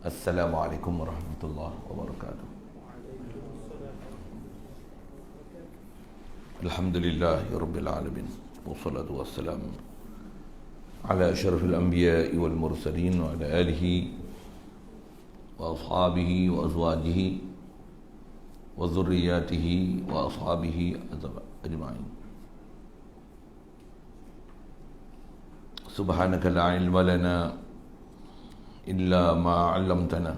Assalamualaikum warahmatullahi wabarakatuh. Alhamdulillahi rabbil alamin. Wassalatu wassalamu ala asyrafil anbiya'i wal mursalin wa ala alihi wa ashabihi wa azwajihi wa dzurriyyatihi wa ashabihi ajma'in. Subhanaka la ilma lana illa ma 'allamtana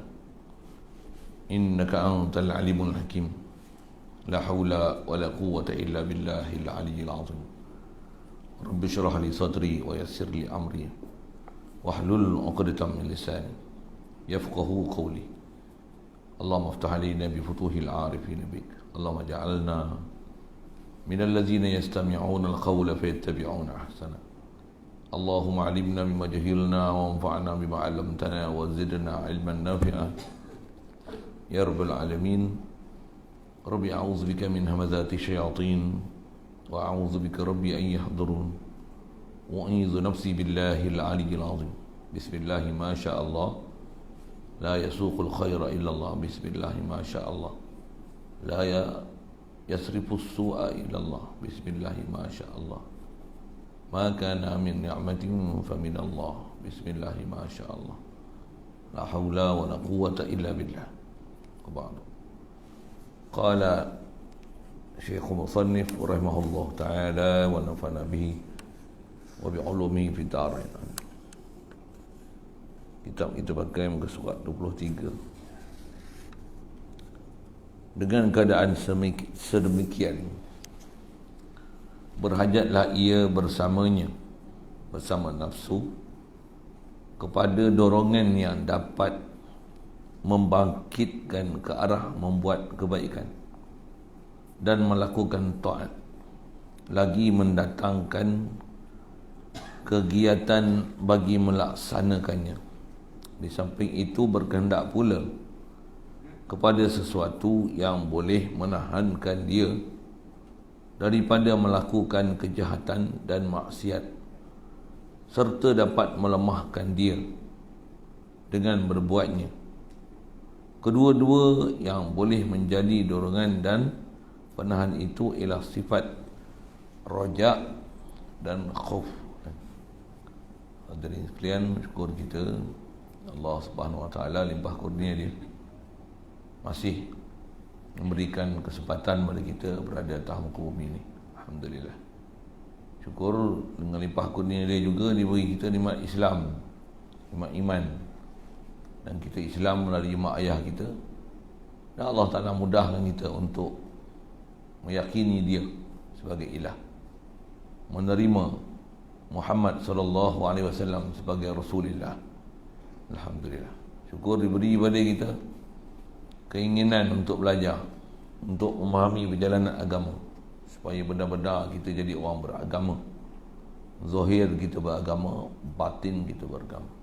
innaka antal alimul hakim. La haula wa la quwwata illa billahil aliyyil azim. Rabbi shrah li sadri wa yassir li amri wahlul 'uqdatam min lisani yafqahu qawli. Allahumma iftah 'alaina bi futuhil 'arifin bik. Allahumma ja'alna minal ladzina yastami'una al-qawla fayattabi'una ahsana. Allahumma 'allimna mimma jahilna wa anfa'na bima 'allamtana wa zidna 'ilman nafi'a ya rabbal alamin. Rabbi a'udzu bika min hamazati syayatin wa a'udzu bika rabbi an yahdurun wa a'udzu nafsi billahil aliyyil azim. Bismillah ma syaa Allah la yasuqul khaira illa Allah. Bismillah ma syaa Allah la yasrifu as-su'a illa Allah. Bismillah ma syaa Allah ma kana min ni'matin fa min Allah. Bismillah ma syaa Allah la haula wa la quwwata illa billah. Wa Qala Syekh Musannif rahimahullah ta'ala wa nafa'na bihi wa bi'ulumihi fi darain. Kitab kita pakai muka surat 23. Dengan keadaan sedemikian, berhajatlah ia bersamanya, bersama nafsu, kepada dorongan yang dapat membangkitkan ke arah membuat kebaikan dan melakukan taat, lagi mendatangkan kegiatan bagi melaksanakannya. Di samping itu berkehendak pula kepada sesuatu yang boleh menahankan dia daripada melakukan kejahatan dan maksiat, serta dapat melemahkan dia dengan berbuatnya. Kedua-dua yang boleh menjadi dorongan dan penahan itu ialah sifat raja dan khauf. Hadirin sekalian, syukur kita Allah Subhanahu wa taala limpah kurnia dia masih memberikan kesempatan kepada kita berada atas muka bumi ini. Alhamdulillah. Syukur dengan limpah kurnia dia juga diberi kita nikmat Islam, nikmat iman. Dan kita Islam melalui mak ayah kita, dan Allah Ta'ala mudahkan kita untuk meyakini dia sebagai ilah, menerima Muhammad sallallahu alaihi wasallam sebagai Rasulullah. Alhamdulillah. Syukur diberi pada kita keinginan untuk belajar, untuk memahami perjalanan agama, supaya benar-benar kita jadi orang beragama. Zahir kita beragama, batin kita beragama.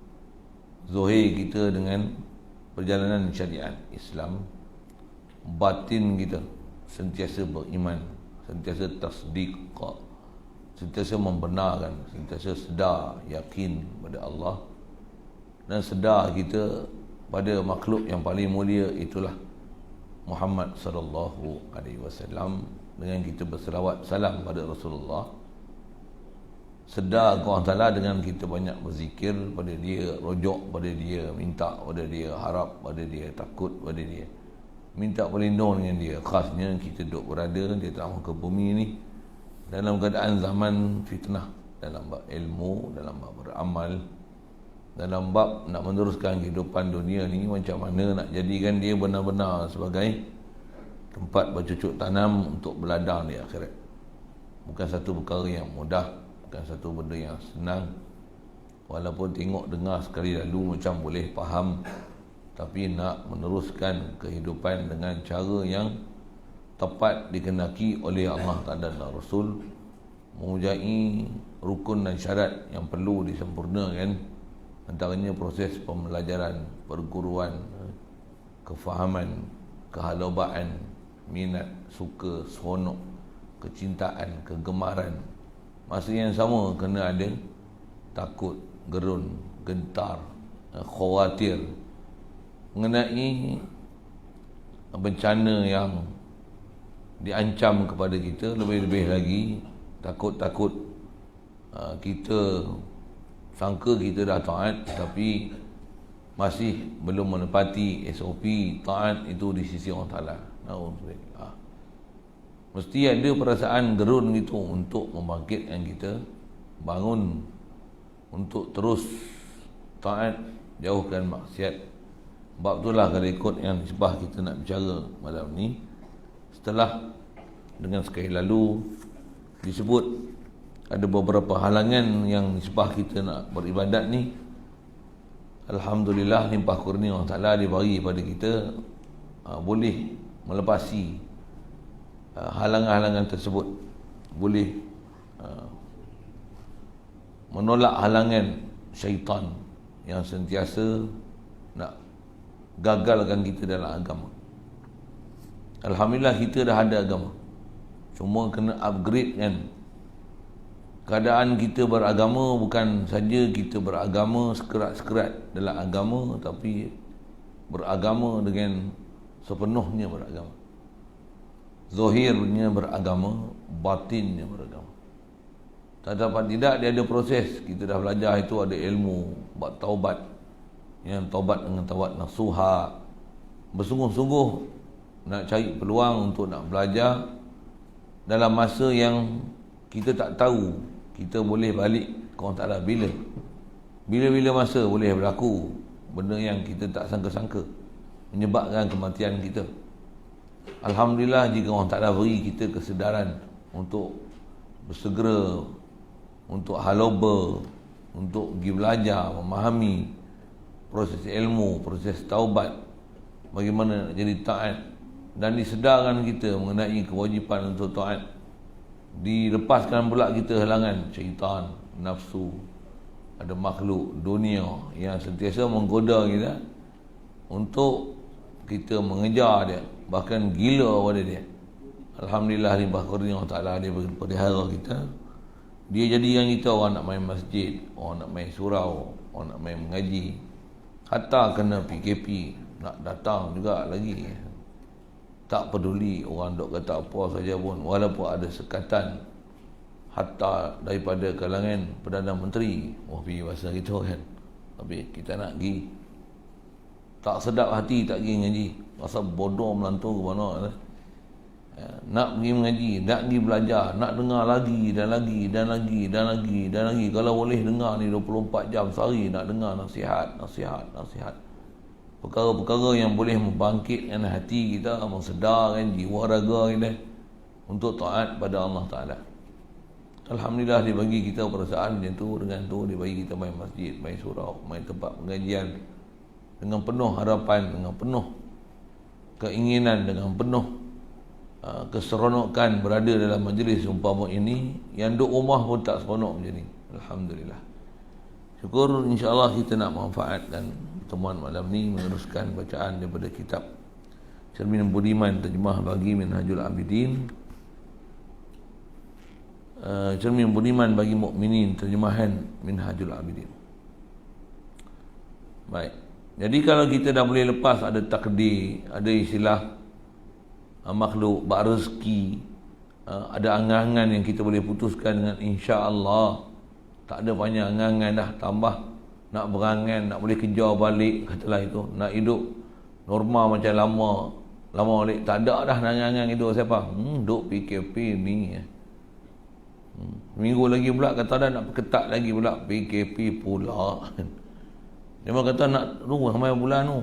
Zahir kita dengan perjalanan syariat Islam, batin kita sentiasa beriman, sentiasa tasdiq, sentiasa membenarkan, sentiasa sedar, yakin pada Allah, dan sedar kita pada makhluk yang paling mulia, itulah Muhammad sallallahu alaihi wasallam. Dengan kita berselawat salam pada Rasulullah, sedar Allah Ta'ala dengan kita banyak berzikir pada dia, rojok pada dia, minta pada dia, harap pada dia, takut pada dia, minta perlindungan dengan dia. Khasnya kita duduk berada di atas muka bumi ini dalam keadaan zaman fitnah, dalam bab ilmu, dalam bab beramal, dalam bab nak meneruskan kehidupan dunia ni, macam mana nak jadikan dia benar-benar sebagai tempat bercucuk tanam untuk beladang di akhirat. Bukan satu perkara yang mudah, bukan satu benda yang senang. Walaupun tengok dengar sekali lalu macam boleh faham, tapi nak meneruskan kehidupan dengan cara yang tepat dikenaki oleh Allah Ta'ala dan Rasul, mempunyai rukun dan syarat yang perlu disempurnakan. Antaranya proses pembelajaran, perguruan, kefahaman, kehalobaan, minat, suka, seronok, kecintaan, kegemaran. Masa yang sama kena ada takut, gerun, gentar, khawatir, mengenai bencana yang diancam kepada kita, lebih-lebih lagi takut-takut kita sangka kita dah taat tapi masih belum menepati SOP taat itu di sisi Allah Ta'ala. Mesti ada perasaan gerun gitu untuk membangkitkan kita, bangun untuk terus taat, jauhkan maksiat. Sebab itulah kalau ikut yang nisbah kita nak bicara malam ni, setelah dengan sekali lalu disebut ada beberapa halangan yang nisbah kita nak beribadat ni, alhamdulillah limpah kurnia Allah Ta'ala dibagi pada kita boleh melepasi halangan-halangan tersebut, boleh menolak halangan syaitan yang sentiasa nak gagalkan kita dalam agama. Alhamdulillah kita dah ada agama, cuma kena upgrade kan. Keadaan kita beragama bukan saja kita beragama sekerat-sekerat dalam agama, tapi beragama dengan sepenuhnya beragama. Zahirnya beragama, batinnya beragama. Tak dapat tidak, dia ada proses. Kita dah belajar itu ada ilmu buat taubat, yang taubat dengan taubat nasuha, bersungguh-sungguh nak cari peluang untuk nak belajar dalam masa yang kita tak tahu kita boleh balik ke Allah Ta'ala bila masa boleh berlaku benda yang kita tak sangka-sangka menyebabkan kematian kita. Alhamdulillah jika Allah Ta'ala beri kita kesedaran untuk bersegera, untuk haloba, untuk pergi belajar, memahami proses ilmu, proses taubat, bagaimana nak jadi taat, dan disedarkan kita mengenai kewajipan untuk taat. Dilepaskan pula kita halangan syaitan, nafsu, ada makhluk dunia yang sentiasa menggoda kita untuk kita mengejar dia, bahkan gila pada dia. Alhamdulillah limpah kurnia Allah Ta'ala dia pelihara kita. Dia jadi yang kita orang nak main masjid, orang nak main surau, orang nak main mengaji, hatta kena PKP nak datang juga lagi. Tak peduli orang dok kata apa saja pun, walaupun ada sekatan hatta daripada kalangan Perdana Menteri, pergi bahasa kita kan, tapi kita nak pergi, tak sedap hati tak pergi ngaji, pasal bodoh melantur ke mana lah. Nak pergi mengaji, nak pergi belajar, nak dengar lagi dan lagi dan lagi dan lagi dan lagi. Kalau boleh dengar ni 24 jam sehari, nak dengar nasihat. Perkara-perkara yang boleh membangkitkan hati kita, mensedarkan jiwa raga kita untuk taat pada Allah Ta'ala. Alhamdulillah dia bagi kita perasaan macam tu, dengan tu dia bagi kita main masjid, main surau, main tempat pengajian dengan penuh harapan, dengan penuh keinginan, dengan penuh keseronokan berada dalam majlis umpama ini, yang duduk rumah pun tak seronok macam ni. Alhamdulillah. Syukur, insya-Allah kita nak manfaatkan pertemuan malam ni meneruskan bacaan daripada kitab Cermin Budiman terjemah bagi Minhajul Abidin, Cermin Budiman bagi Mukminin terjemahan Minhajul Abidin. Baik. Jadi kalau kita dah boleh lepas ada takdir, ada istilah makhluk bak rezeki, ada angan-angan yang kita boleh putuskan dengan insya-Allah, tak ada banyak angan-angan dah, tambah nak berangan, nak boleh kejar balik, katalah itu, nak hidup normal macam lama balik, tak ada dah angan-angan hidup siapa. Duk PKP ni. Minggu lagi pula kata dah nak ketat lagi pula PKP pula. Dia mahu kata nak tunggu sampai bulan tu,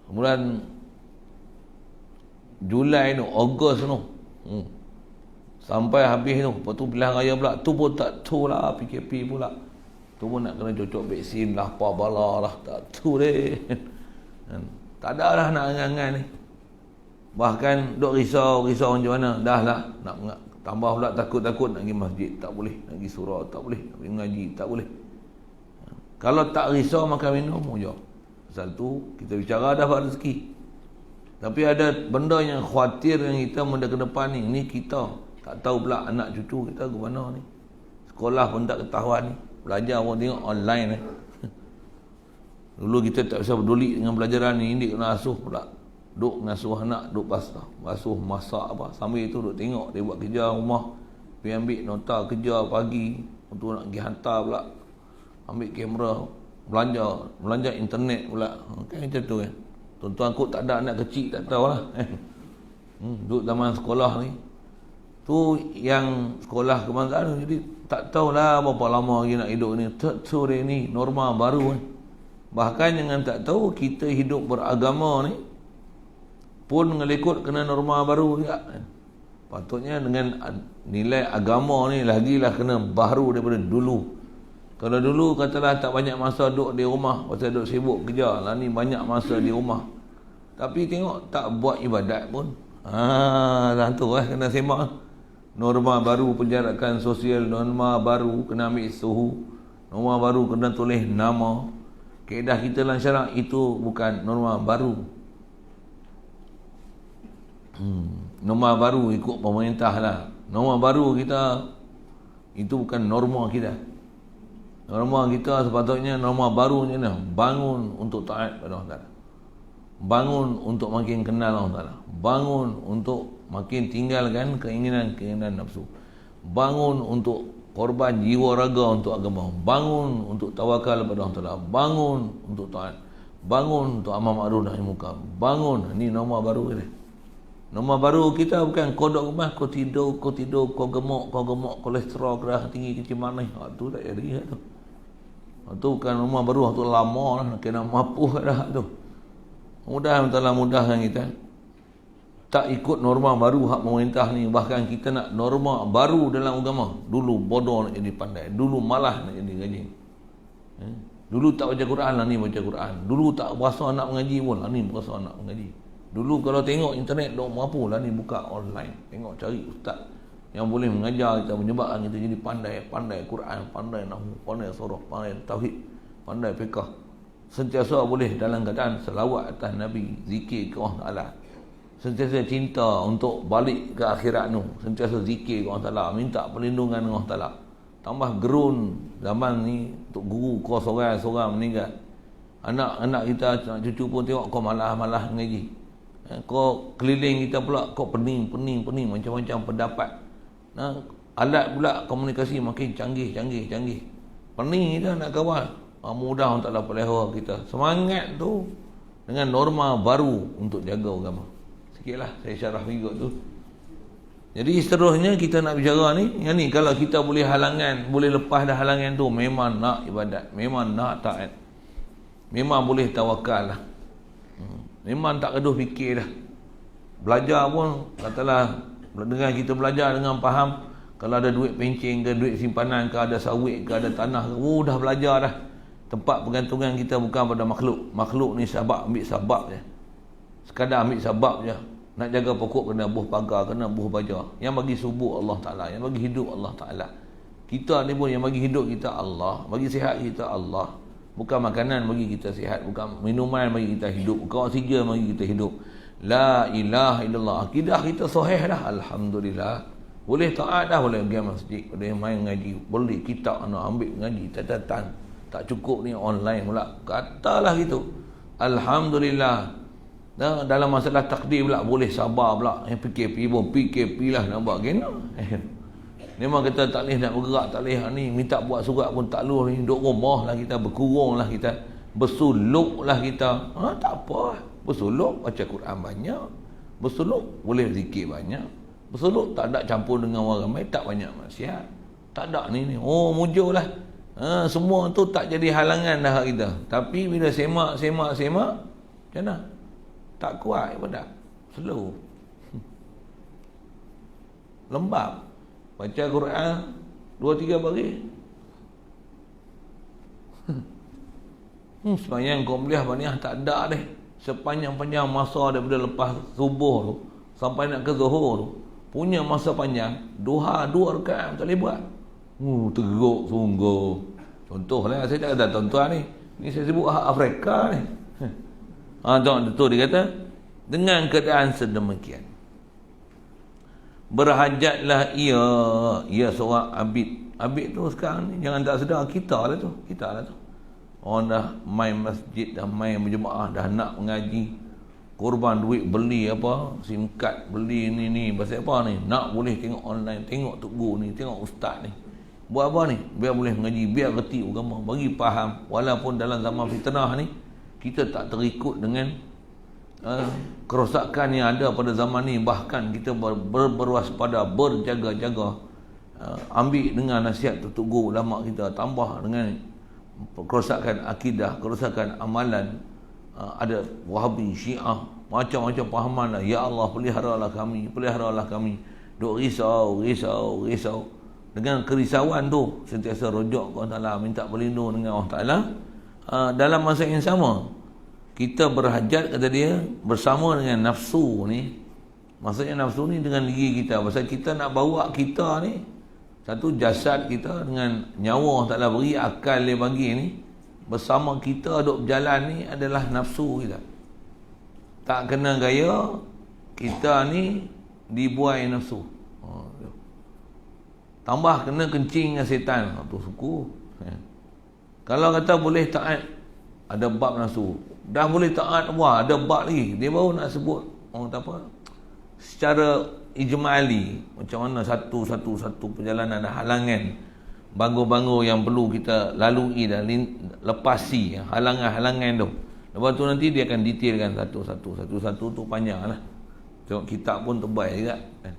bulan Julai tu, Ogos tu, sampai habis tu. Lepas tu pilihan raya pula, tu pun tak tu lah, PKP pula. Tu pun nak kena cocok vaksin lah, apa bala lah, tak tu deh. Tak ada lah nak angan-angan ni. Bahkan duk risau macam mana, dah lah nak tambah pula takut-takut nak pergi masjid tak boleh, nak pergi surau tak boleh, nak pergi ngaji tak boleh. Kalau tak risau makan minum je. Pasal tu kita bicara dah pada rezeki. Tapi ada benda yang khawatir yang kita menda ke depan ni kita tak tahu pula anak cucu kita ke mana ni. Sekolah pun tak ketahuan ni. Belajar pun tengok online ni. Dulu kita tak bisa peduli dengan pelajaran ni, indik kena asuh pula. Duk ngasuh anak, duk basuh masak apa. Sambil itu duk tengok dia buat kerja rumah. Pergi ambil nota kerja pagi untuk nak pergi hantar pula. Ambil kamera, belanja internet pula. Kan macam tu kan. Tuan-tuan kot tak ada anak kecil tak tahulah. Duk zaman sekolah ni. Tu yang sekolah kebangsaan, jadi tak tahulah berapa lama lagi nak hidup ni. Sore ni norma baru kan. Bahkan jangan tak tahu kita hidup beragama ni pun ngelikut kena norma baru juga. Patutnya dengan nilai agama ni lagilah kena baru daripada dulu. Kalau dulu katalah tak banyak masa duduk di rumah pasal duduk sibuk kerja, lah ni banyak masa di rumah. Tapi tengok tak buat ibadat pun. Dah tu kena semak. Norma baru penjarakan sosial, norma baru kena ambil suhu, norma baru kena tulis nama. Kaedah kita dalam syarak itu bukan norma baru. Norma baru ikut pemerintah lah. Norma baru kita itu bukan norma kita. Norma kita sepatutnya norma baru ni lah. Bangun untuk taat pada Allah Ta'ala. Bangun untuk makin kenal Allah Ta'ala. Bangun untuk makin tinggalkan keinginan nafsu. Bangun untuk korban jiwa raga untuk agama. Bangun untuk tawakal kepada Allah Ta'ala. Bangun untuk taat. Bangun untuk amal ma'ruf nahi munkar. Bangun. Ni norma baru kita. Norma baru kita bukan kau duduk rumah, kau tidur, kau gemuk, kolesterol darah tinggi, kecil manis. Tu tak jadi tu. Tu bukan norma baru, tu lama lah. Kena mampu dah tu. Mudah-mudahan mudahkan kita. Tak ikut norma baru hak pemerintah ni. Bahkan kita nak norma baru dalam agama. Dulu bodoh nak jadi pandai. Dulu malah nak jadi rajin. Dulu tak baca Quran lah ni baca Quran. Dulu tak berasa nak mengaji pun lah ni berasa nak mengaji. Dulu kalau tengok internet dok mampu lah ni buka online. Tengok cari ustaz yang boleh mengajar kita, menyebabkan kita jadi pandai Quran, pandai nahwu, pandai surah, pandai tauhid, pandai fiqh. Sentiasa boleh dalam keadaan selawat atas Nabi, zikir ke Allah Ta'ala. Sentiasa cinta untuk balik ke akhirat tu. Sentiasa zikir ke Allah Ta'ala, minta perlindungan dengan Allah Ta'ala. Tambah gerun zaman ni untuk guru kau seorang meninggal. Anak-anak kita, anak cucu pun tengok kau malah mengaji. Kau keliling kita pula, kau pening macam-macam pendapat. Alat pula komunikasi makin canggih. Pening kita nak kawal. Mudah untuk Allah pelihara kita. Semangat tu dengan norma baru untuk jaga agama. Sikitlah saya syarah berikut tu. Jadi seterusnya kita nak bicara ni, yang ni kalau kita boleh halangan, boleh lepas dah halangan tu, memang nak ibadat, memang nak taat. Memang boleh tawakal lah. Memang tak gaduh fikir dah. Belajar pun katalah dengan kita belajar dengan faham, kalau ada duit pencing ke, duit simpanan ke, ada sawit ke, ada tanah ke, dah belajar dah. Tempat pergantungan kita bukan pada makhluk. Makhluk ni ambil sabab je. Sekadar ambil sabab je. Nak jaga pokok kena buh pagar, kena buh baja. Yang bagi subuh Allah Ta'ala, yang bagi hidup Allah Ta'ala. Kita ni pun yang bagi hidup kita Allah, bagi sihat kita Allah. Bukan makanan bagi kita sihat, bukan minuman bagi kita hidup, bukan oksigen bagi kita hidup. La ilaha illallah. Akidah kita sahih dah, alhamdulillah. Boleh taat dah, boleh pergi masjid, boleh main ngaji, boleh kita nak ambil ngaji catatan. Tak cukup ni online pula. Katalah gitu. Alhamdulillah. Dan dalam masalah takdir pula boleh sabar pula. PKP pun PKP lah nak buat kena. Memang kita tak boleh nak bergerak, tak boleh ni minta buat surat pun tak boleh ni, duduk rumah lah kita, berkurung lah kita, bersuluk lah kita. Tak apa, bersuluk baca Quran banyak, bersuluk boleh zikir banyak, bersuluk tak ada campur dengan orang ramai, tak banyak maksiat, tak ada ni mujur lah. Semua tu tak jadi halangan dah kita. Tapi bila semak macam mana? Tak kuat ibadat, slow, lembab. Baca Quran 2-3 baris. Sembahyang Qobliyah Baniyah tak ada deh. Sepanjang-panjang masa daripada lepas subuh tu sampai nak ke zuhur tu, punya masa panjang. Duha 2 rakaat tak boleh buat. Teruk sungguh. Contohlah saya tak kata tuan-tuan ni saya sebut Afrika ni. Tuan dia kata dengan keadaan sedemikian, berhajatlah ia seorang abid. Abid tu sekarang ni jangan tak sedar kita lah tu. Orang dah main masjid, dah main berjemaah, dah nak mengaji, korban duit beli apa, SIM card, beli ni pasal apa ni? Nak boleh tengok online, tengok Tok Guru ni, tengok ustaz ni. Buat apa ni? Biar boleh mengaji, biar reti agama, bagi faham. Walaupun dalam zaman fitnah ni kita tak terikut dengan kerosakan yang ada pada zaman ni, bahkan kita berwaspada, berjaga-jaga. Ambil dengan nasihat Tok Guru ulama kita, tambah dengan kerosakan akidah, kerosakan amalan. Ada Wahabi, Syiah, macam-macam pahaman lah. Ya Allah, peliharalah kami. Duk risau. Dengan kerisauan tu sentiasa rojak kepada Allah Ta'ala, minta berlindung dengan Allah Ta'ala. Dalam masa yang sama, kita berhajat, kata dia, bersama dengan nafsu ni. Maksudnya nafsu ni dengan diri kita. Pasal kita nak bawa kita ni, satu jasad kita dengan nyawa Allah Ta'ala beri, akal dia bagi ni, bersama kita duk berjalan ni adalah nafsu kita. Tak kena gaya kita ni dibuai nafsu. Tambah kena kencing dengan setan. Tu suku. Kalau kata boleh taat, ada bab nafsu. Dah boleh taat, wah, ada bab lagi. Dia baru nak sebut orang kata apa, secara ijmali, macam mana satu perjalanan ada halangan, bangor-bangor yang perlu kita lalui dan lepasi halangan-halangan tu. Lepas tu nanti dia akan detailkan satu-satu tu panjang lah. Tengok kitab pun tebal juga kan.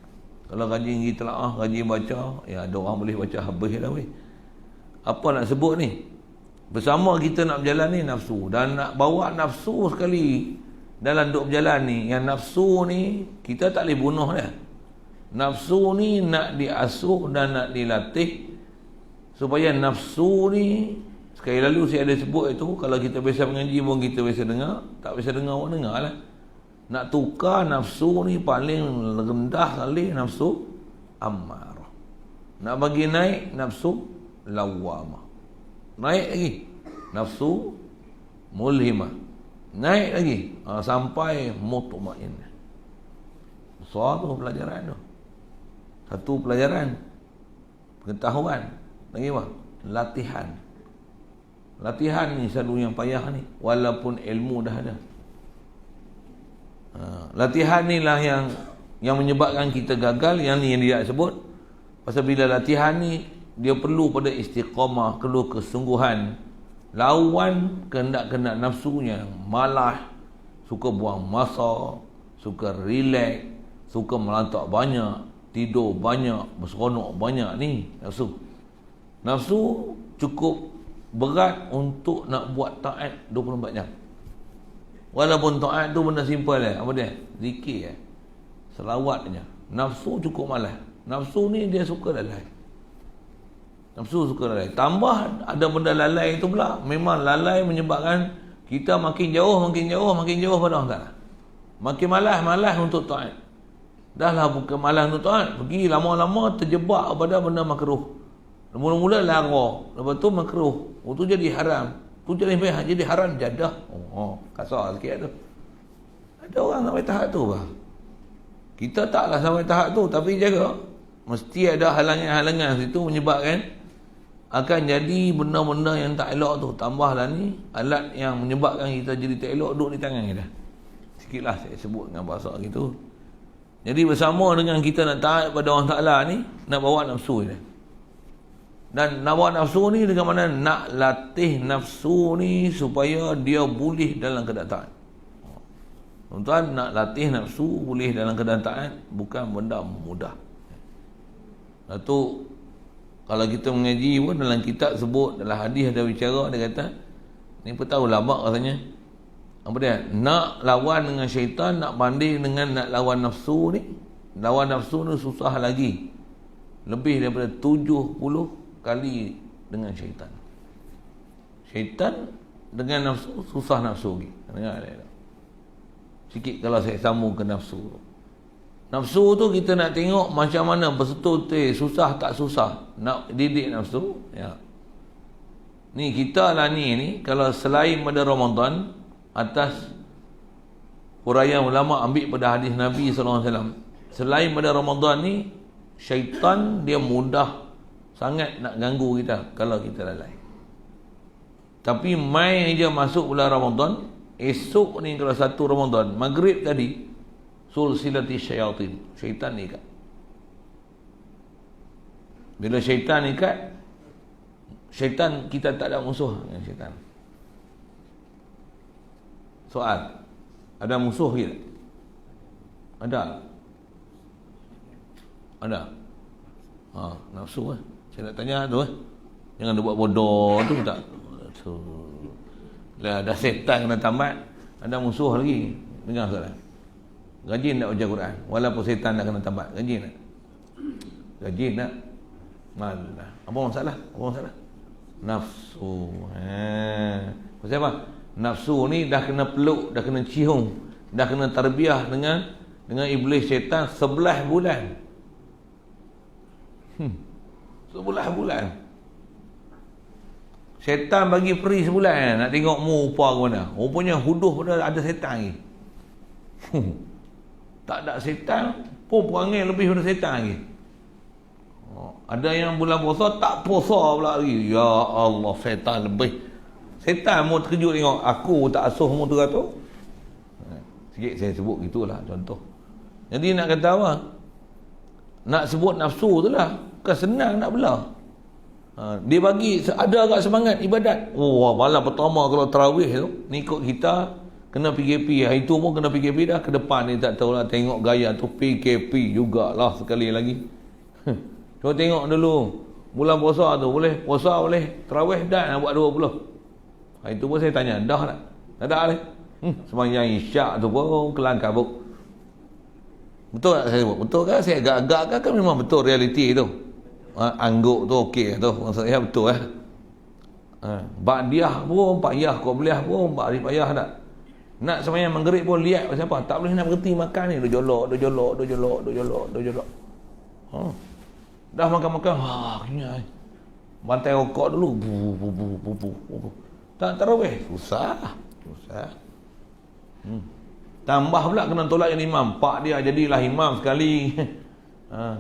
Kalau rajin pergi telaah, rajin baca, ya ada orang boleh baca habis dah weh. Apa nak sebut ni? Bersama kita nak berjalan ni nafsu, dan nak bawa nafsu sekali dalam duk berjalan ni. Yang nafsu ni kita tak boleh bunuh dia. Nafsu ni nak diasuh dan nak dilatih supaya nafsu ni, sekali lalu saya ada sebut itu, kalau kita biasa mengaji pun kita biasa dengar, tak biasa dengar pun dengar lah. Nak tukar nafsu ni paling rendah kali nafsu ammarah. Nak bagi naik nafsu lawamah. Naik lagi nafsu mulhimah. Naik lagi sampai mutmainnah. Besar tu pelajaran tu. Satu pelajaran, pengetahuan. Lagi apa? Latihan. Latihan ni selalu yang payah ni, walaupun ilmu dah ada. Latihan ni lah yang menyebabkan kita gagal. Yang ni yang dia sebut. Pasal bila latihan ni, dia perlu pada istiqamah, perlu kesungguhan. Lawan kehendak-kehendak nafsunya, malah, suka buang masa, suka relax, suka melantak banyak, tidur banyak, berseronok banyak ni nafsu. Nafsu cukup berat untuk nak buat taat 24 jam. Walaupun taat tu benda simple lah. Apa dia? Zikir lah. Selawat je. Nafsu cukup malas. Nafsu ni dia suka lalai. Nafsu suka lalai. Tambah ada benda lalai itu pula. Memang lalai menyebabkan kita makin jauh pada Allah Ta'ala. Makin malas untuk taat. Dah lah bukan malas untuk taat. Pergi lama-lama terjebak pada benda makruh. Mula-mula lara. Lepas tu makruh. Itu jadi haram. Tu jadi haram jadah. Kasar sikit tu. Ada orang sampai tahap tu bah. Kita taklah sampai tahap tu, tapi jaga. Mesti ada halangan-halangan situ menyebabkan akan jadi benda-benda yang tak elok tu. Tambahlah ni alat yang menyebabkan kita jadi tak elok duduk di tangan kita. Sikitlah saya sebut dengan bahasa gitu. Jadi bersama dengan kita nak taat pada Allah Ta'ala ni, nak bawa nafsu ni. Dan nak bawa nafsu ni dengan mana? Nak latih nafsu ni supaya dia pulih dalam keadaan taat. Tuan-tuan, nak latih nafsu pulih dalam keadaan taat bukan benda mudah. Itu kalau kita mengaji pun dalam kitab sebut, dalam hadis ada bicara, dia kata ni pun tahu labak katanya. Apa dia? Nak lawan dengan syaitan, nak banding dengan nak lawan nafsu ni. Lawan nafsu ni susah lagi. Lebih daripada 70 kali dengan syaitan. Syaitan dengan nafsu, susah nafsu lagi. Dengar tak? Sikit kalau saya sambung ke nafsu. Nafsu tu kita nak tengok macam mana betul-betul susah tak susah nak didik nafsu. Ya. Ni kita lah ni kalau selain pada Ramadan, atas huraian ulama ambil pada hadis Nabi SAW, selain pada Ramadan ni, syaitan dia mudah sangat nak ganggu kita kalau kita lalai. Tapi mai je masuk bulan Ramadan, esok ni kalau 1 Ramadan, maghrib tadi, sulsilati syaitan. Syaitan ni ikat. Bila syaitan ikat, syaitan kita tak ada musuh dengan syaitan. Soal, ada musuh ke tak? Ada? Ada? Nafsu lah. Saya nak tanya tu jangan dia buat bodoh tu tak. So, lah ada setan kena tamat, ada musuh lagi. Dengar soalan. Rajin tak baca Quran walaupun setan dah kena tamat? Rajin tak? Rajin tak? Malah. Apa masalah? Nafsu. Pasal apa? Nafsu ni dah kena peluk, dah kena cium, dah kena tarbiyah dengan iblis syaitan 11 bulan. 11 bulan. Syaitan bagi free sebulan nak tengok mu rupa ke mana. Rupanya huduh pada ada syaitan lagi. Tak ada syaitan pun perangai lebih pada syaitan lagi. Ada yang bulan puasa tak puasa pula lagi. Ya Allah, syaitan lebih. Syaitan mau terkejut tengok aku tak asuh mu 200. Sikit saya sebut gitulah contoh. Jadi nak kata apa? Nak sebut nafsu tu lah. Bukan senang nak belah. Dia bagi ada agak semangat ibadat. Malam pertama kalau tarawih tu, ni ikut kita kena PKP. Hari tu pun kena PKP dah. Ke depan ni tak tahulah, tengok gaya tu PKP jugalah sekali lagi. Cuba tengok dulu bulan puasa tu, boleh puasa boleh tarawih dah nak buat 20. Hari tu pun saya tanya, dah tak? Tak ada leh. Sembahyang isyak tu pun kelang kabut. Betul tak saya sebut? Betul kan? Saya agak-agak kan memang betul realiti tu. Angguk tu okey tu. Maksud saya betul Ba'diyah pun, payah, Qobliyah pun, Ba'diyah payah tak? Nak sembahyang maghrib pun lihat pasal apa? Tak boleh nak berhenti makan ni. Dia jolok. Dah makan-makan, kenyang. Bantai rokok dulu. Tak tarawih. Susah. Tambah pula kena tolak jadi imam. Pak dia jadilah imam sekali.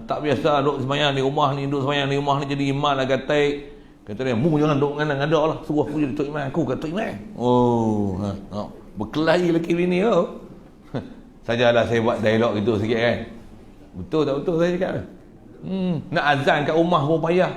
Tak biasa duduk sembahyang di rumah ni, jadi imam lah katai. Kata dia, mu jangan duduk ngada-ngada lah. Suruh aku jadi tok imam. Aku kata imam. Berkelahi lelaki bini tu. Sajalah saya buat dialog gitu sikit kan. Betul tak betul saya cakap? Nak azan kat rumah pun payah.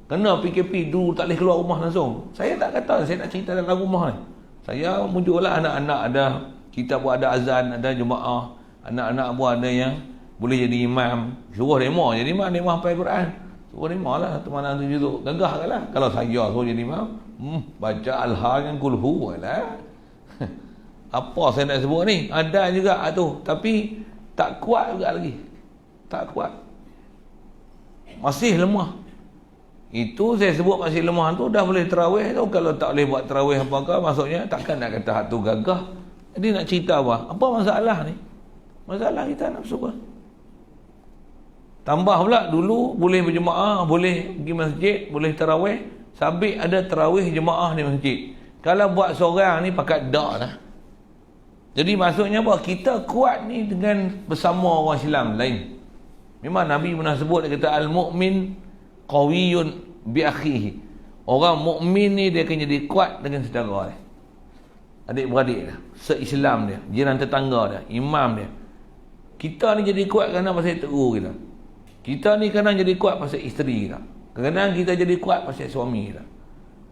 Kena PKP dulu tak boleh keluar rumah langsung. Saya tak kata, saya nak cerita dalam rumah ni. Saya muncullah anak-anak ada, kita pun ada azan, ada jemaah. Anak-anak pun ada yang boleh jadi imam. Suruh demo jadi imam, hafal Quran. Suruh demo lah, teman tu duduk. Gagah kan lah. Kalau saya suruh jadi imam, baca Al-Ha dengan Kulhu lah. Apa saya nak sebut ni? Ada juga tu. Tapi tak kuat juga lagi. Tak kuat. Masih lemah. Itu saya sebut masih lemah tu dah boleh tarawih tu. Kalau tak boleh buat tarawih apa-apa, maksudnya takkan nak kata hak tu gagah. Jadi nak cerita apa? Apa masalah ni? Masalah kita nafsu apa? Tambah pula dulu boleh berjemaah, boleh pergi masjid, boleh tarawih. Sabit ada tarawih jemaah di masjid. Kalau buat seorang ni pakat dak lah. Jadi maksudnya apa? Kita kuat ni dengan bersama orang Islam lain. Memang Nabi pernah sebut, dia kata al-mu'min qawiyun bi akhihi. Orang mukmin ni dia akan jadi kuat dengan saudara dia. Adik-beradik dia, se-Islam dia, jiran tetangga dia, imam dia. Kita ni jadi kuat kerana pasal teru kita. Kita ni kadang jadi kuat pasal isteri kita. Kadang kita jadi kuat pasal suami kita.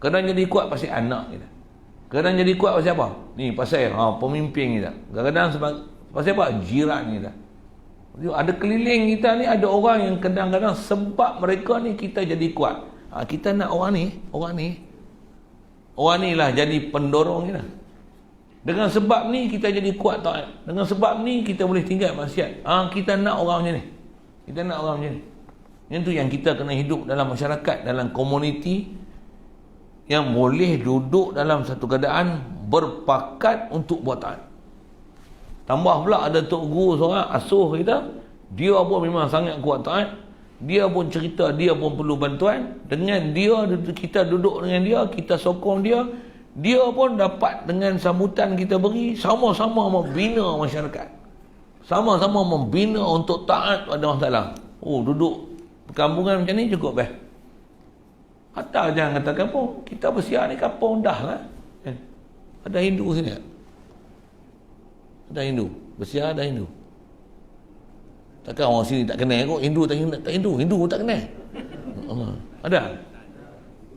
Kadang jadi kuat pasal anak kita. Kadang jadi kuat pasal apa? Ni pasal pemimpin kita. Kadang-kadang pasal apa? Jiran kita. Ada keliling kita ni, ada orang yang kadang-kadang sebab mereka ni kita jadi kuat. Kita nak orang ni lah jadi pendorong kita. Dengan sebab ni kita jadi kuat taat. Dengan sebab ni kita boleh tinggal maksiat. Kita nak orang macam ni. Kita nak orang macam ni. Yang tu yang kita kena hidup dalam masyarakat, dalam komuniti yang boleh duduk dalam satu keadaan berpakat untuk buat taat. Tambah pula ada tok guru seorang asuh kita, dia pun memang sangat kuat taat. Dia pun cerita dia pun perlu bantuan. Dengan dia, kita duduk dengan dia, kita sokong dia, dia pun dapat dengan sambutan kita beri, sama-sama membina masyarakat, sama-sama membina untuk taat pada masalah. Duduk perkampungan macam ni cukup Hatta jangan kata kampung. Kita Bersiar ni kampung dah lah. Ada Hindu sini tak? Ada Hindu. Bersiar ada Hindu. Takkan orang sini tak kenal kot. Hindu tak Hindu. Hindu tak kenal. Ada?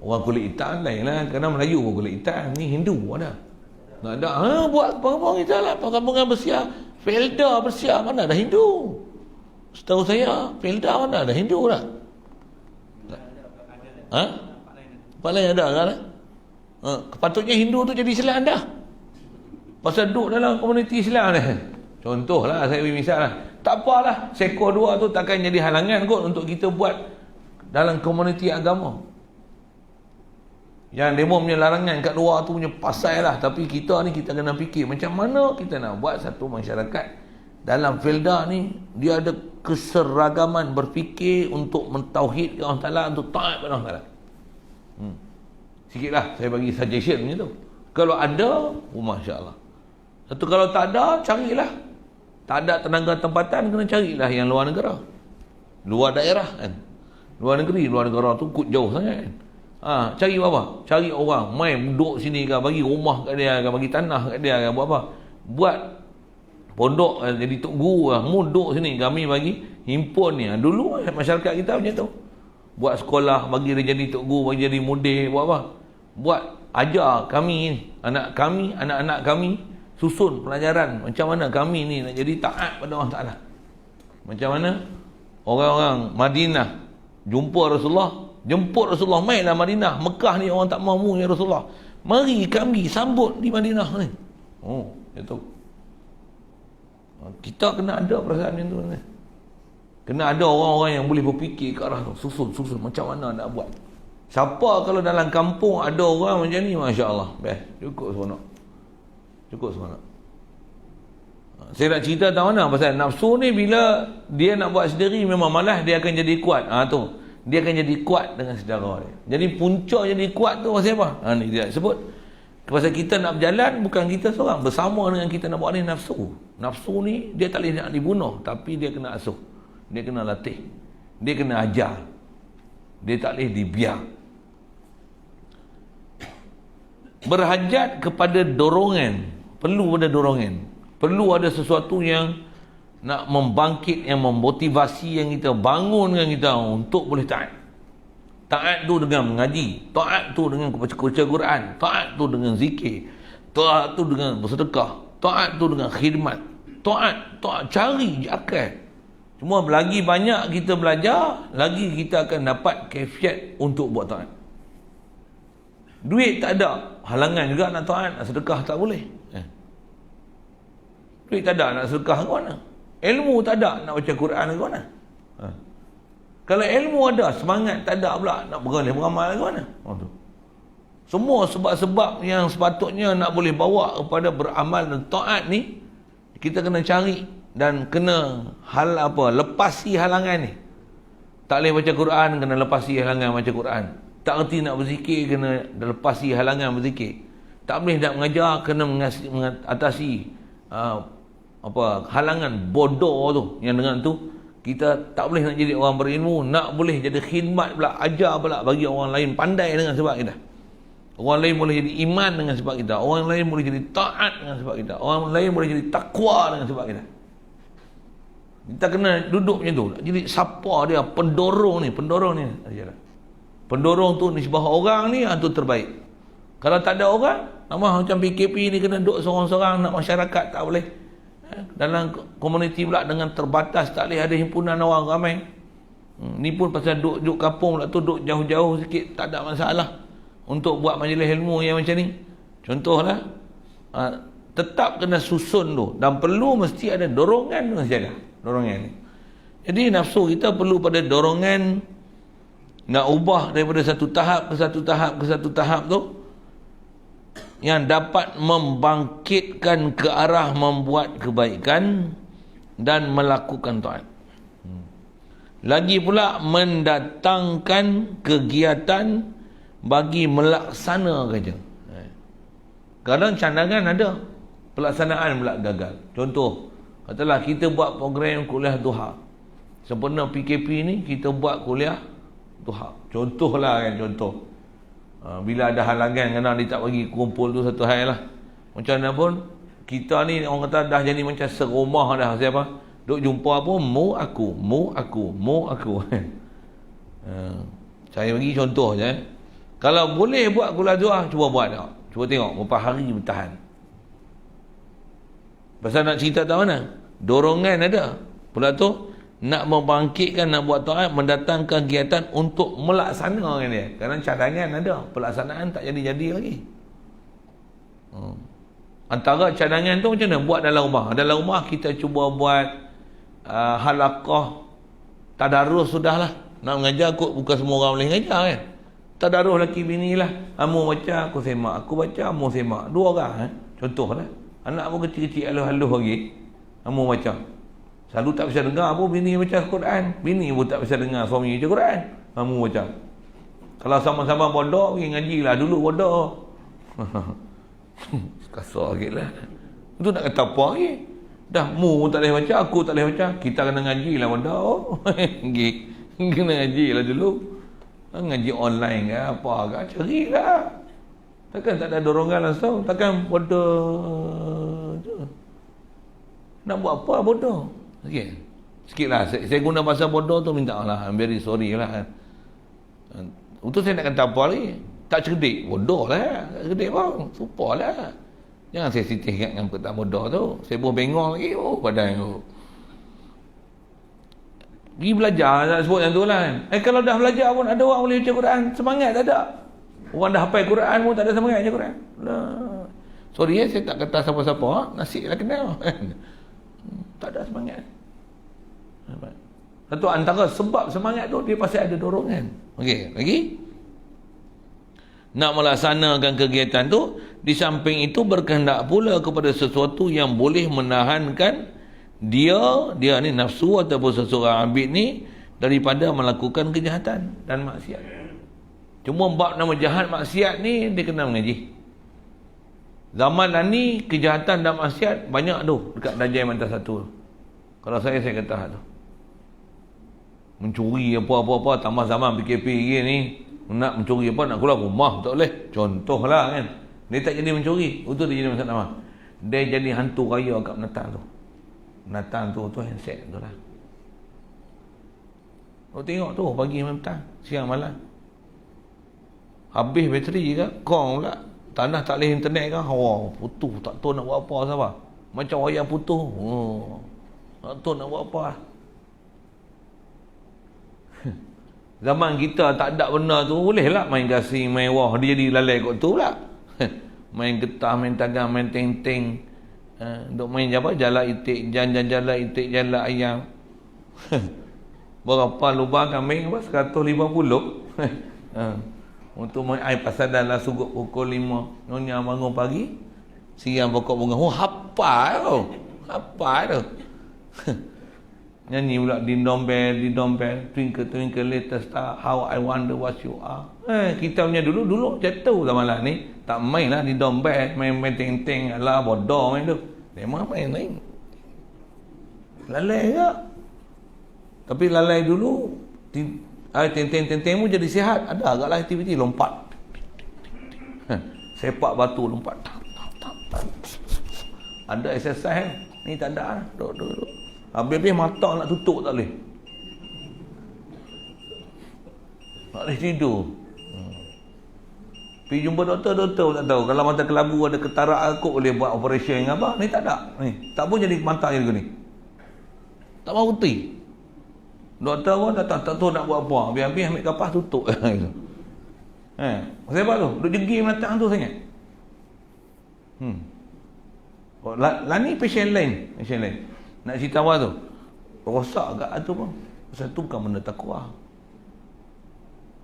Orang kulit hitam lain lah. Kerana Melayu pun kulit hitam. Ni Hindu ada. Tak ada. Buat kampung kita lah. Kampungan Bersiar. Felda Bersiar mana ada Hindu? Setahu saya Felda mana ada Hindu tak? Tempat lain ada kan? Patutnya Hindu tu jadi Islam dah. Pasal duduk dalam komuniti Islam ni. Contohlah saya beri misal lah. Tak apalah, seekor dua tu takkan jadi halangan kot untuk kita buat dalam komuniti agama. Yang demo punya larangan kat luar tu punya pasal lah. Tapi kita ni kita kena fikir macam mana kita nak buat satu masyarakat dalam Felda ni dia ada keseragaman berfikir untuk mentauhidkan Allah Ta'ala, untuk taat pada Allah Ta'ala. Sikit lah saya bagi suggestion macam tu. Kalau ada, Masya Allah. Satu kalau tak ada, carilah. Tak ada tenaga tempatan, kena carilah yang luar negara. Luar daerah kan. Luar negeri, luar negara tu kut jauh sangat kan. Cari apa? Cari orang main duduk sini kan, bagi rumah kat dia kan, bagi tanah kat dia kan, buat apa? Buat pondok jadi tok guru lah. Mu duduk sini, kami bagi himpun ni. Dulu masyarakat kita macam tu. Buat sekolah, bagi dia jadi tok guru, bagi jadi mudir, buat apa? Buat ajar kami ni, anak-anak kami susun pelajaran macam mana kami ni nak jadi taat pada Allah Ta'ala. Macam mana orang-orang Madinah jumpa Rasulullah, jemput Rasulullah, mainlah Madinah. Mekah ni orang tak mahu ya Rasulullah, mari kami sambut di Madinah ni. Itu kita kena ada perasaan macam tu ni. Kena ada orang-orang yang boleh berfikir ke arah tu, susun macam mana nak buat. Siapa kalau dalam kampung ada orang macam ni, Masya Allah, best, cukup seronok. Saya nak cerita tahu mana pasal nafsu ni, bila dia nak buat sendiri memang malas, dia akan jadi kuat. Tu dia akan jadi kuat dengan saudara dia. Jadi punca jadi kuat tu pasal apa? Ni dia sebut pasal kita nak berjalan, bukan kita seorang, bersama dengan kita nak buat ni nafsu. Nafsu ni dia tak boleh nak dibunuh, tapi dia kena asuh, dia kena latih, dia kena ajar, dia tak boleh dibiar. Berhajat kepada dorongan, perlu ada dorongan, perlu ada sesuatu yang nak membangkit, yang memotivasi, yang kita bangunkan kita untuk boleh taat. Taat tu dengan mengaji, taat tu dengan baca Quran, taat tu dengan zikir, taat tu dengan bersedekah, taat tu dengan khidmat, taat cari akal. Cuma lagi banyak kita belajar, lagi kita akan dapat kaifiat untuk buat taat. Duit tak ada, halangan juga nak taat, nak sedekah tak boleh. Duit tak ada, nak sedekah ke mana? Ilmu tak ada, nak baca Quran ke mana? Kalau ilmu ada, semangat tak ada pula, nak beramal ke mana? Semua sebab-sebab yang sepatutnya nak boleh bawa kepada beramal dan taat ni, kita kena cari dan kena lepasi halangan ni. Tak boleh baca Quran, kena lepasi halangan baca Quran. Tak erti nak berzikir, kena lepasi halangan berzikir. Tak boleh nak mengajar, kena mengatasi halangan bodoh tu. Yang dengan tu kita tak boleh nak jadi orang berilmu, nak boleh jadi khidmat pula, ajar pula bagi orang lain pandai dengan sebab kita. Orang lain boleh jadi iman dengan sebab kita, orang lain boleh jadi taat dengan sebab kita, orang lain boleh jadi takwa dengan sebab kita. Kita kena duduk macam tu. Jadi siapa dia pendorong ni? Pendorong tu nisbah orang ni, tu terbaik. Kalau tak ada orang, macam PKP ni kena duduk seorang-seorang, nak masyarakat tak boleh. Dalam komuniti pula dengan terbatas, tak boleh ada himpunan orang ramai. Ni pun pasal duduk kampung pula tu, duduk jauh-jauh sikit, tak ada masalah untuk buat majlis ilmu yang macam ni. Contohlah, tetap kena susun tu, dan perlu mesti ada dorongan tu saja. Dorongan ni. Jadi nafsu kita perlu pada dorongan nak ubah daripada satu tahap ke satu tahap tu, yang dapat membangkitkan ke arah membuat kebaikan dan melakukan taat. Lagi pula mendatangkan kegiatan bagi melaksana kerja. Kadang cadangan ada, pelaksanaan pula gagal. Contoh, katalah kita buat program kuliah duha. Sempena PKP ni kita buat kuliah duha. Contohlah kan, contoh. Bila ada halangan, kadang dia tak bagi kumpul tu satu hal lah. Macam mana pun, kita ni orang kata dah jadi macam serumah dah. Siapa? Duk jumpa pun, mu aku. Saya bagi contoh je. Kalau boleh buat kuliah doa, cuba buat tak? Cuba tengok, berapa hari bertahan. Pasal nak cerita tak mana? Dorongan ada. Pula tu, nak membangkitkan, nak buat taat, mendatangkan kegiatan untuk melaksanakan dia. Kerana cadangan ada, pelaksanaan tak jadi-jadi lagi. Antara cadangan tu macam mana? Buat dalam rumah. Dalam rumah kita cuba buat halaqah tadarus sudahlah. Nak mengajar kot, bukan semua orang boleh mengajar kan. Tadarus laki bini lah. Amu baca, aku semak. Aku baca, amu semak. Dua orang contoh lah. Anak pun kecil-kecil halus-halus lagi. Amu baca. Selalu tak bisa dengar pun bini baca Quran. Bini pun tak bisa dengar suami baca Quran. Amu baca. Kalau sama-sama bodoh, pergi ngaji lah dulu bodoh. Kasar sikit lah. Itu nak kata apa lagi? Dah mu tak boleh baca, aku tak boleh baca. Kita kena ngaji lah bodoh. Kena ngaji lah dulu. Ngaji online ke apa ke, carilah. Takkan tak ada dorongan langsung. Takkan bodoh. Nak buat apa bodoh? Okey. Sikitlah saya guna bahasa bodoh tu minta lah. I'm very sorry lah. Untuk saya nak kata apa lagi? Tak cerdik. Bodoh lah. Tak cerdik pun. Supaya lah. Jangan saya sensitif dengan kata bodoh tu. Saya pun bengong lagi. Oh, badan tu. Pergi belajar. Tak sebut yang tu lah. Kalau dah belajar pun ada orang boleh baca Quran. Semangat tak ada. Orang dah hafal Quran pun tak ada semangat baca Quran. Lah. Sorry saya tak kata siapa-siapa. Nasib lah kenal. Tak ada semangat. Satu antara sebab semangat tu dia pasti ada dorongan. Okey, lagi nak melaksanakan kegiatan tu, di samping itu berkehendak pula kepada sesuatu yang boleh menahankan dia ni nafsu ataupun seseorang abid ni daripada melakukan kejahatan dan maksiat. Cuma bab nama jahat maksiat ni dia kena mengaji. Zaman ni kejahatan dan maksiat banyak tu dekat darjah mantas satu. Kalau saya kata tu. Mencuri apa-apa tambah zaman PKP ni, nak mencuri apa, nak keluar rumah tak boleh. Contohlah kan. Dia tak jadi mencuri, itu dia jadi masalah. Dia jadi hantu raya kat penatang tu. Penatang tu handset tu lah. Kau tengok tu pagi petang, siang malam. Habis bateri ke, kong pula. Tanah tak boleh internet kan, putus, tak tahu nak buat apa sahabat. Macam wayang putus. Tak tahu nak buat apa. Zaman kita tak ada benda tu, bolehlah main gasing, main wah, dia jadi lalai kot tu pula. Main getah, main tagang, main teng-teng. Duk main apa? Jala itik, jala itik, jala ayam. Berapa lubang kambing apa? 150. Untuk main air pasadan lah sugut pukul 5. Nyonya bangun pagi, siang pokok bunga. Hafal tu. Hafal tu. Nyanyi pula Dindom Bell, Twinkle Twinkle Little Star, How I Wonder What You Are. Kita punya dulu jatuh zaman lah ni. Tak main lah Dindom Bell, main teng-teng, alah bodoh main tu. Memang main. Lalai ke? Tapi lalai dulu, teng-teng pun jadi sihat. Ada agaklah aktiviti lompat. Sepak batu lompat. Ada exercise ni tak ada. Duduk. Habis-habis mata nak tutup tak boleh. Tak boleh tidur. Pergi jumpa doktor tak tahu. Kalau mata kelabu ada ketarak akut boleh buat operation dengan apa. Ni tak ada. Ni tak pun jadi mata je ni. Tak mahu putih. Doktor pun tak tahu nak buat apa. Habis-habis ambil kapas tutup. Sebab tu duk jegim datang tu sangat. Lah ni pasien lain. Nak cerita apa tu? Rosak kat tu pun. Pasal tu bukan benda takwa.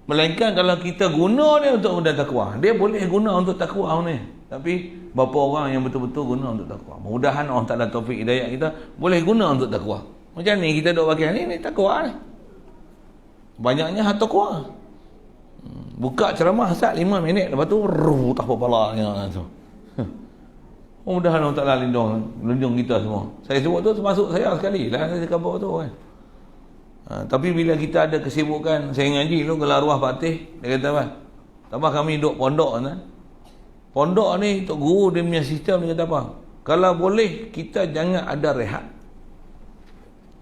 Melainkan kalau kita guna dia untuk benda takwa. Dia boleh guna untuk takwa ni. Tapi berapa orang yang betul-betul guna untuk takwa. Mudah-mudahan Allah Ta'ala taufik hidayah kita boleh guna untuk takwa. Macam ni kita duk pakai ni takwa ni. Banyaknya takwa. Buka ceramah sat 5 minit lepas tu tak apa palanya tu. Mudah-mudahan Allah Ta'ala lindung kita semua. Saya sebut tu termasuk saya sekali lah saya khabar tu kan. Tapi bila kita ada kesibukan, saya ngaji tu gelar arwah Fatih, dia kata apa? Tambah kami duduk pondok kan. Pondok ni tok guru dia punya sistem dia kata apa? Kalau boleh kita jangan ada rehat.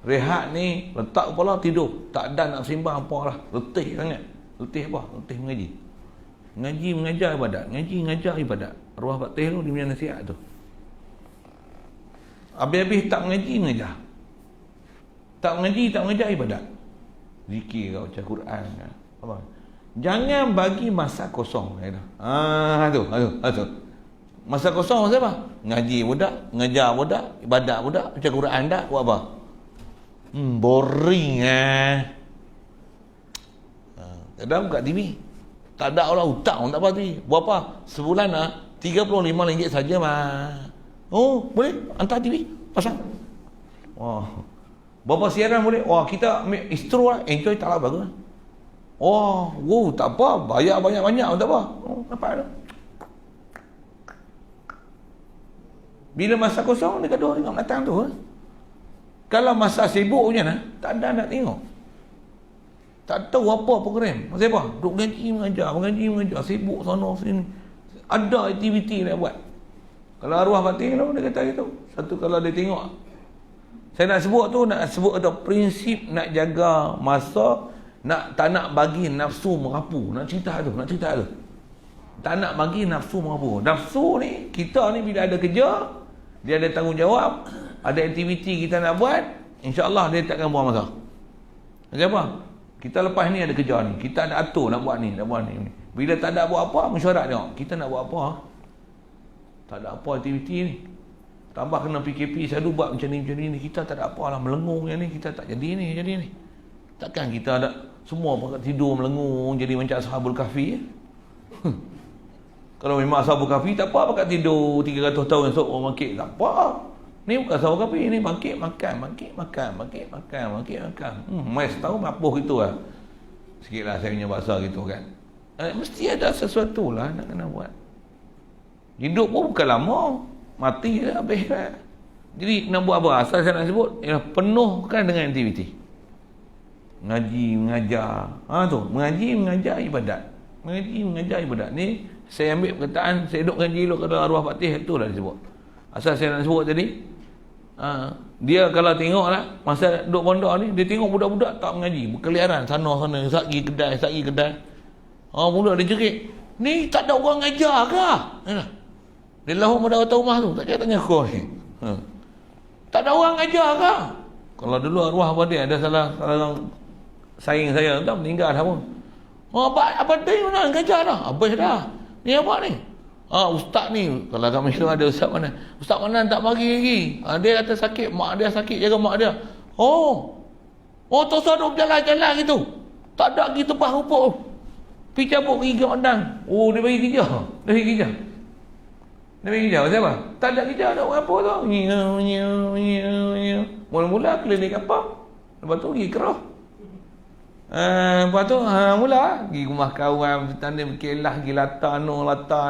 Rehat ni letak kepala tidur, tak ada nak sembang apalah, letih sangat. Letih apa? Letih mengaji. Ngaji mengajar ibadat, ngaji mengajar ibadat. Arwah Fatih tu dia punya nasihat tu. Habis-habis tak mengaji mengajar. Tak mengaji tak mengajar ibadat. Zikir kau baca Quran apa? Jangan bagi masa kosong kata. Tu. Masa kosong masa apa? Ngaji budak, ngajar budak, ibadat budak, baca Quran dak, buat apa? Boring kadang buka TV. Tak ada orang hutang tak apa TV. Buat apa? Sebulan RM35 saja mah. Oh, boleh hantar TV, pasang. Wah. Berapa siaran boleh? Wah, kita ambil istro lah, enjoy tak lah bagus. Oh, tak apa, bayar banyak-banyak tak apa. Oh, nampak tak? Bila masa kosong, dia gaduh tengok datang tu. Kalau masa sibuk punya tak ada nak tengok. Tak tahu apa program. Maksud apa? Duk mengaji mengajar, sibuk sana sini. Ada aktiviti nak buat. Kalau arwah batin tu, dia kata gitu. Satu kalau dia tengok. Saya nak sebut tu prinsip nak jaga masa, tak nak bagi nafsu merapu. Nak cerita tu. Tak nak bagi nafsu merapu. Nafsu ni, kita ni bila ada kerja, dia ada tanggungjawab, ada aktiviti kita nak buat, insya-Allah dia takkan buang masa. Macam apa? Kita lepas ni ada kerja ni, kita ada atur nak buat ni. Bila tak ada buat apa, mesyuarat tengok. Kita nak buat apa? Tak ada apa aktiviti ni. Tambah kena PKP, selalu buat macam ni. Kita tak ada apa lah, melengung yang ni, kita tak jadi ni. Takkan kita ada semua pakai tidur melengung jadi macam Ashabul Kahfi. Kalau memang Ashabul Kahfi tak apa pakai tidur 300 tahun esok orang bangkit, tak apa. Ni bukan Ashabul Kahfi, ni bangkit makan. Mas tahu mapuh gitu lah. Sikitlah saya punya bahasa gitu kan. Mesti ada sesuatu lah nak kena buat. Hidup pun bukan lama, mati dah habis kan. Jadi nak buat apa? Asal saya nak sebut ialah penuhkan dengan aktiviti. Ngaji, mengajar. Mengaji, mengajar ibadat. Mengaji, mengajar ibadat. Ni saya ambil perkataan, saya duduk ngaji dulu kata arwah Fatih, itulah disebut. Asal saya nak sebut tadi, dia kalau tengok lah, masa duduk pondok ni, dia tengok budak-budak tak mengaji, berkeliaran sana-sana, sat pergi kedai. Mula dia jerit, ni tak ada orang ngajar ke? Dia lahum pada rumah tu, tak tanya kau ni. Tak ada orang ngajar ke? Kalau dulu arwah apa dia, ada salah saing saya, tak meninggal dah pun. Apa dia mana ngajar dah? Habis dah. Ni apa ni? Ustaz ni, kalau kami tu ada ustaz mana? Ustaz mana tak bagi lagi. Dia kata sakit, mak dia sakit, jaga mak dia. Tu duduk jalan-jalan gitu. Tak ada gitu tempat rumput. Pergi cabut pergi ke Padang. Dia bagi kerja. Dia bagi kerja. Siapa? Tak ada kerja, tak buat apa tu. Mula-mula klinik apa? Lepas tu pergi kerah. Lepas tu mula pergi rumah kawan, bertanding berkelah, pergi lata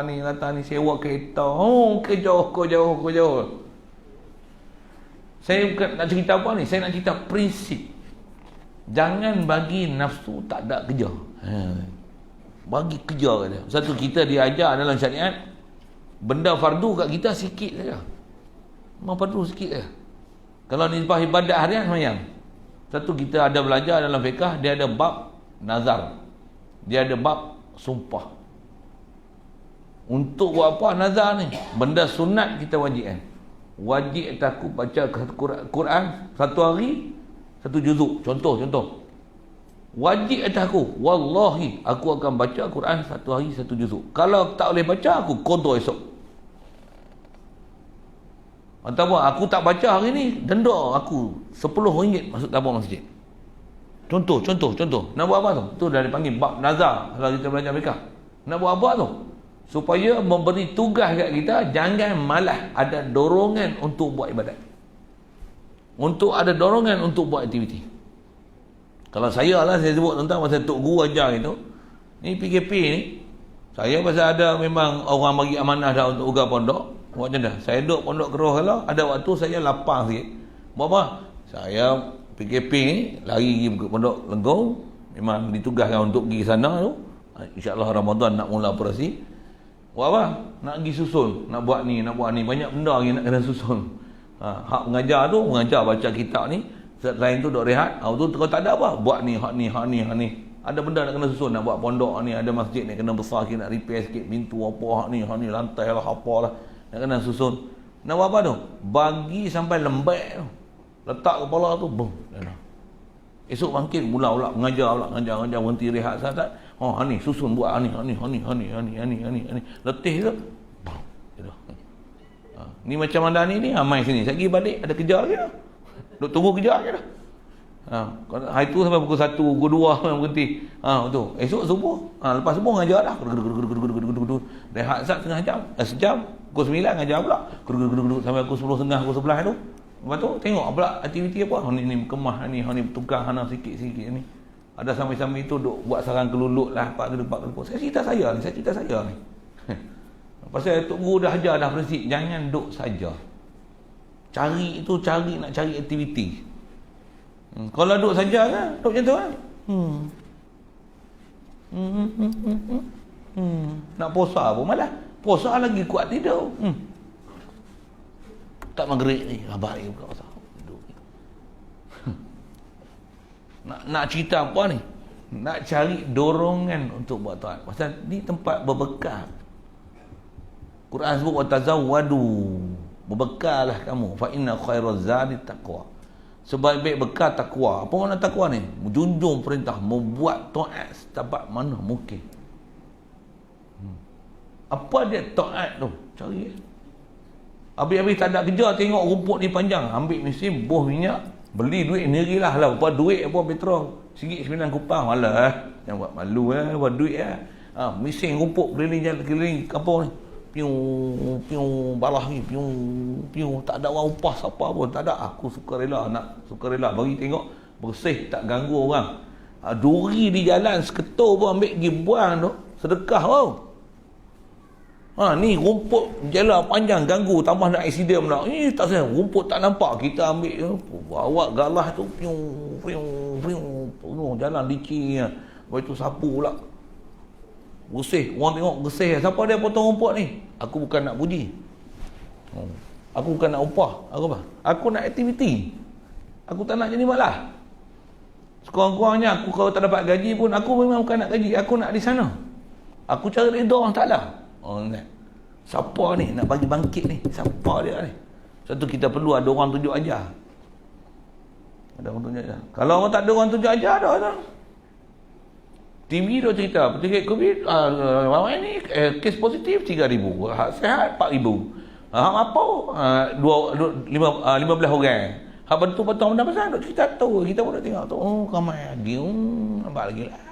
ni, sewa kereta. Kejauh. Saya bukan nak cerita apa ni, saya nak cerita prinsip. Jangan bagi nafsu tak ada kerja. Bagi kerja kata. Satu, kita diajar dalam syariat, benda fardu kat kita sikit saja. Memang fardu sikit saja. Kalau nisbah ibadat harian semayang. Satu, kita ada belajar dalam fiqah, dia ada bab nazar. Dia ada bab sumpah. Untuk buat apa nazar ni? Benda sunat kita wajibkan. Wajib aku baca Quran satu hari satu juzuk. Contoh. Wajib atas aku, wallahi aku akan baca Quran satu hari satu juzuk. Kalau tak boleh baca, aku qada esok. Ataupun aku tak baca hari ni, denda aku RM10 masuk tabung masjid. Contoh. Nak buat apa tu? Tu dah dipanggil bab nazar kalau kita belajar fiqh. Nak buat apa tu? Supaya memberi tugas kat kita, jangan malas ada dorongan untuk buat ibadat. Untuk ada dorongan untuk buat aktiviti. Kalau saya sebut tentang masa Tok Guru ajar itu, ni PKP ni, saya pasal ada memang orang bagi amanah dah untuk ugar pondok. Buat macam dah. Saya duduk pondok Keroh kalau ada waktu saya lapang sikit. Buat apa? Saya PKP ni lari pergi ke pondok Lenggong, memang ditugaskan untuk pergi sana tu. InsyaAllah Ramadan nak mula operasi. Buat apa? Nak pergi susun, nak buat ni, banyak benda lagi nak kena susun. Hak mengajar tu, mengajar baca kitab ni, lain tu duk rehat. Tu kalau tak ada apa, buat ni, hak ni. Ada benda nak kena susun, nak buat pondok ni, ada masjid ni kena besar sikit, nak repair sikit pintu apa, hak ni, lantai lah, apalah, nak kena susun. Nak buat apa tu? Bagi sampai lembek tu. Letak kepala tu, boom. Esok bangkit, mula mengajar, berhenti rehat saat. Ni susun buat ni. Letih tu. Ni macam anda ni mai sini. Saya pergi balik ada kerja lagi dah. Duk tunggu kerja lagi dah. Hari tu sampai pukul 1, pukul 2 berhenti. Tu. Esok subuh. Lepas subuh mengajar dah. Rehat sejam. Pukul 9 mengajar pula. Sampai pukul 10.30, pukul 11 tu. Lepas tu tengok pula aktiviti apa. Ni berkemah ni bertukar sikit-sikit ni. Ada sambil-sambil tu duk buat sarang kelulut lah, pak kedua. Saya cerita saya ni. Pasal Tok Guru dah ajar dah prinsip, jangan duk saja. Cari aktiviti. Kalau duk saja kan, duk macam tu kan. Nak puasa pun malah. Puasa lagi kuat tidur. Tak maghrib ni, baik buka puasa. Nak cerita apa ni? Nak cari dorongan untuk buat taat. Pasal ni tempat berbekal. Quran sebut watazawwadu, berbekallah kamu, fa inna khairaz zadi taqwa. Sebaik-baik bekal takwa. Apa makna takwa ni? Menjunjung perintah, membuat taat setabat mana mungkin. Apa dia taat tu? Cari. Habis-habis tak ada kerja, tengok rumput ni panjang, ambil mesin boh minyak, beli duit sendirilah lah. Apa duit apa petrol RM1.9 kupang. Alah, jangan buat malu buat duit mesin rumput keliling kampung ni. Piu balah ni, piu tak ada orang upah siapa pun, tak ada. Aku suka rela bagi tengok bersih, tak ganggu orang. Duri di jalan seketul pun ambil pergi buang tu, sedekah tau. Ni rumput jalan panjang ganggu, tambah nak aksiden pula. Tak sayang, rumput tak nampak, kita ambil bawa galah tu, jalan licin. Lepas tu sapu pula, bersih. Orang tengok bersih. Siapa dia potong rumput ni? Aku bukan nak puji, aku bukan nak upah. Aku nak aktiviti. Aku tak nak jadi malah. Sekurang-kurangnya aku kalau tak dapat gaji pun, aku memang bukan nak gaji, aku nak di sana. Aku cari redha orang Taala. Siapa ni nak bagi bangkit ni? Siapa dia ni? Satu, kita perlu ada orang tunjuk ajar. Kalau orang tak ada orang tunjuk ajar, ada. TV dah cerita, penyakit COVID, ni kes positif 3,000, sehat 4,000. Apa? 15 orang. Hak betul-betul benda pasal duk cerita tu. Kita pun dah tengok tu. Ramai lagi. Nampak lagi lah.